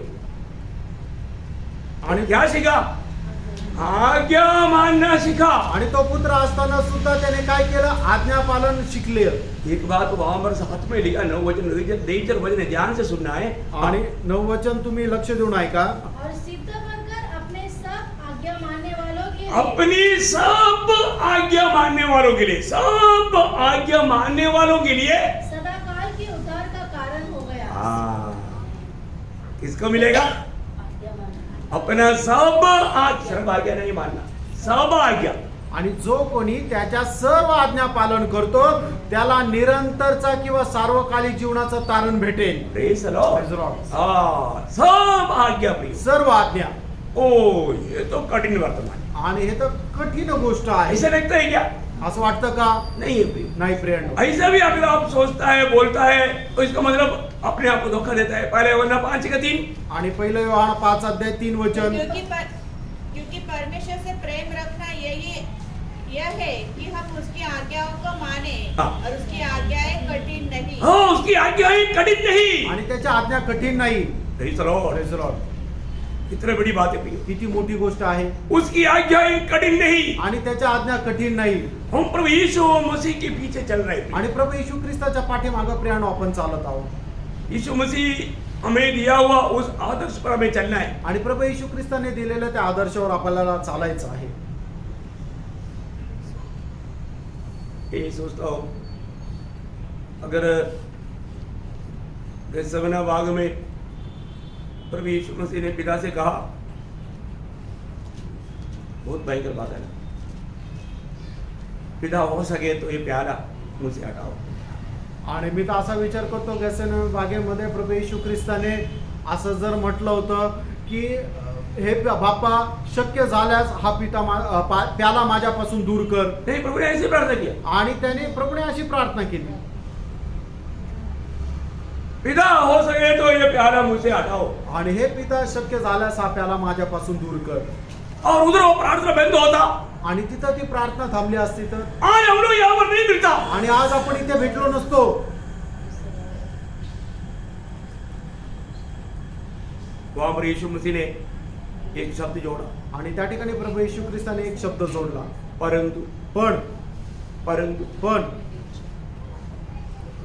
आणि क्या सीखा? आज्ञा मानना सीखा. आणि तो पुत्र असताना सुद्धा त्याने काय केलं? आज्ञा पालन शिकले. एक बात वहां पर साथ में लिखा 9 वचन नेचर वचन ध्यान से सुनना है. आणि 9 वचन तुम्ही लक्ष देऊन ऐका. और सिद्ध बनकर अपने सब आज्ञा मानने वालों के लिए अपनी सब आज्ञा मानने वालों के लिए सब आज्ञा मानने वालों के लिए सदाकाल के उद्धार का कारण हो गया. किसको मिलेगा? आज्ञा मानना. अपना सब सर्व आज्ञा नहीं मानना, सब आज्ञा. आणि जो कोणी त्याच्या सर्व आज्ञा पालन करतो त्याला निरंतरचा किंवा सार्वकालिक जीवनाचं तारण भेटेल. Praise the Lord. Praise the Lord. सब आज्ञा प्रिय. सर्व आज्ञा. ओ ये तो कठिन वर्तमान. आणि हे तर कठीण गोष्ट आहे. ऐसा लगता है क्या? असं वाटतं का? नहीं है प्रिय. नाही प्रियंड. ऐसा भी अगर आप सोचता है बोलता है तो इसका मतलब अपने आप को धोखा देता है. पहले वरना 5 का 3. आणि पहिलं योहान 5 अध्याय 3 वचन. क्योंकि परमेश्वर से प्रेम रखना यह है कि हम उसकी आज्ञाओं को माने और उसकी आज्ञाएं कठिन नहीं. हाँ उसकी आज्ञाएं कठिन नहीं. आणि त्याच्या आज्ञा कठीण नाही. Praise the Lord. Praise the Lord. कितनी बड़ी बात है प्रिय. किती मोठी गोष्ट आहे. उसकी आज्ञाएं कठिन नहीं. आणि त्याच्या आज्ञा कठीण नाही. हम प्रभु यीशु मसीह के पीछे चल रहे हैं. आणि प्रभू येशू ख्रिस्ताच्या पाठीमागे प्रियानो आपण चालत आहोत. यीशु मसीह हमें दिया हुआ उस आदर्श पर हमें चलना है. आणि प्रभू येशू ख्रिस्ताने दिलेल्या त्या आदर्शावर आपल्याला चालायचं आहे. ये सोचता हूँ अगर गैसमना बाग में प्रभु यीशु मसीह ने पिता से कहा, बहुत भयंकर बात है ना, पिता हो सके तो ये प्याला मुझसे हटाओ. आणि मी तर असा विचार करतो गैसेन बागेमध्ये प्रभू येशू ख्रिस्ताने असं जर म्हटलं होतं की हे बाप्पा शक्य झाल्यास हा प्याला माझ्यापासून दूर कर. नहीं, प्रभु ने ऐसे प्रार्थना किया. आणि त्याने प्रभूने अशी प्रार्थना केली, पिता हो सके तो ये प्याला मुझसे हटाओ. आणि हे पिता शक्य झाल्यास हा प्याला माझ्यापासून दूर कर. और उधर वो प्रार्थना बंद होता. आणि तिथं ती प्रार्थना थांबली असती तर आज हम लोग यहाँ पर नहीं मिलता. आणि आज आपण इथे भेटलो नसतो. वहां पर यीशु मसीह ने एक शब्द जोड़ा. आणि त्या ठिकाणी प्रभू येशू ख्रिस्ताने एक शब्द जोडला, परंतु पण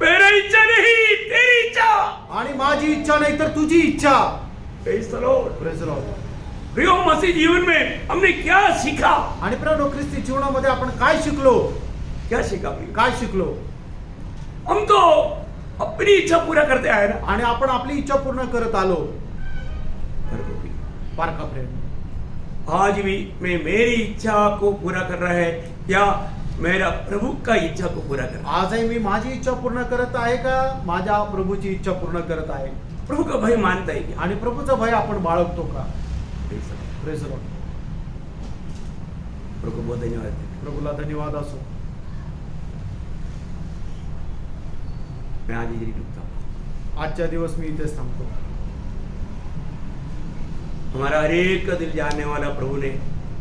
मेरी इच्छा नहीं तेरी इच्छा. आणि माझी इच्छा नाही तर तुझी इच्छा. Praise the Lord. Praise the Lord. प्रियो मसीह जीवन में हमने क्या सीखा? आणि प्रिय ख्रिस्ती जीवनामध्ये आपण काय शिकलो? क्या सीखा प्रियो? काय शिकलो? हम तो अपनी इच्छा पूरा करते आए ना। आणि आपण आपली इच्छा पूर्ण करत आलो. पर वो भी बारका फ्रेंड, आज भी मैं मेरी इच्छा को पूरा कर रहा है या मेरा प्रभु का इच्छा को पूरा कर रहा है? आजही मी माझी इच्छा पूर्ण करत आहे का माझ्या प्रभूची इच्छा पूर्ण करत आहे? प्रभु का भय मानता है क्या? आणि प्रभूचा भय आपण बाळगतो का? Praise the Lord. प्रभु को बहुत धन्यवाद देते हैं। प्रभूला धन्यवाद असो. मैं आज इधर ही रुकता हूँ। आजच्या दिवस मी इथेच थांबतो. हमारा हर एक का दिल जानने वाला प्रभु ने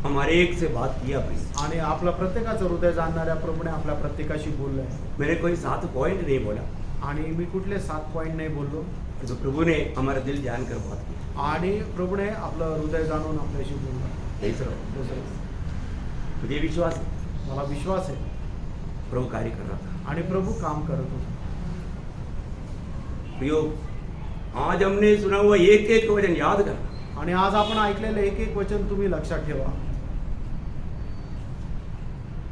हमारे एक से बात किया प्रिय। आणि आपला प्रत्येकाचं हृदय जाणणाऱ्या प्रभूने आपल्या प्रत्येकाशी बोललाय. मैंने कोई 7 पॉइंट नहीं बोला, आणि मी कुठले 7 पॉइंट नाही बोललो. तो प्रभु ने हमारा दिल जानकर बात की। आणि प्रभूने आपलं हृदय जाणून आपल्याशी बोलला. यही सब मुझे विश्वास है मला विश्वास आहे प्रभु कार्य कर रहा था। आणि प्रभू काम करत होते. प्रियो, आज हमने सुना हुआ एक एक वचन याद करना। आणि आज आपण ऐकलेलं एक एक वचन तुम्ही लक्षात ठेवा.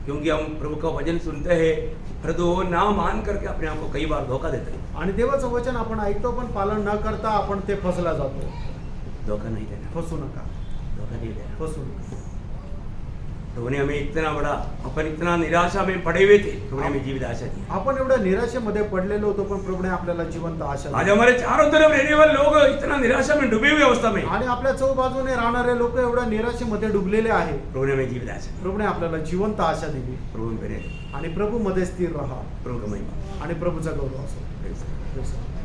क्योंकि हम प्रभु का वचन सुनते हैं परंतु वो ना मान करके अपने आप को कई बार धोखा देते हैं। आणि देवाचं वचन आपण ऐकतो पण पालन न करता आपण ते फसला जातो. धोखा नहीं देना, फसू नका, धोखा नहीं देना। फसू नका. प्रभु ने हमें इतना बड़ा, अपन इतना निराशा में पड़े हुए थे, प्रभु ने हमें जीवित आशा दी। आपण एवढ्या निराशेमध्ये पडलेलो होतो पण प्रभूने आपल्याला जिवंत आशा आज दिली. हमारे चारों तरफ रहने वाले लोग इतना निराशा में डूबे हुए अवस्था में, आणि आपल्या चौबाजूने राहणारे लोक एवढ्या निराशेमध्ये डुबलेले आहे. प्रभु ने हमें जीवित आशा दी। प्रभूने आपल्याला जिवंत आशा दिली. प्रभु में बने रहो। आणि प्रभू मध्ये स्थिर राहा प्रभु का महिमा। आणि प्रभूचा गौरव असो. Praise the Lord. Praise the Lord.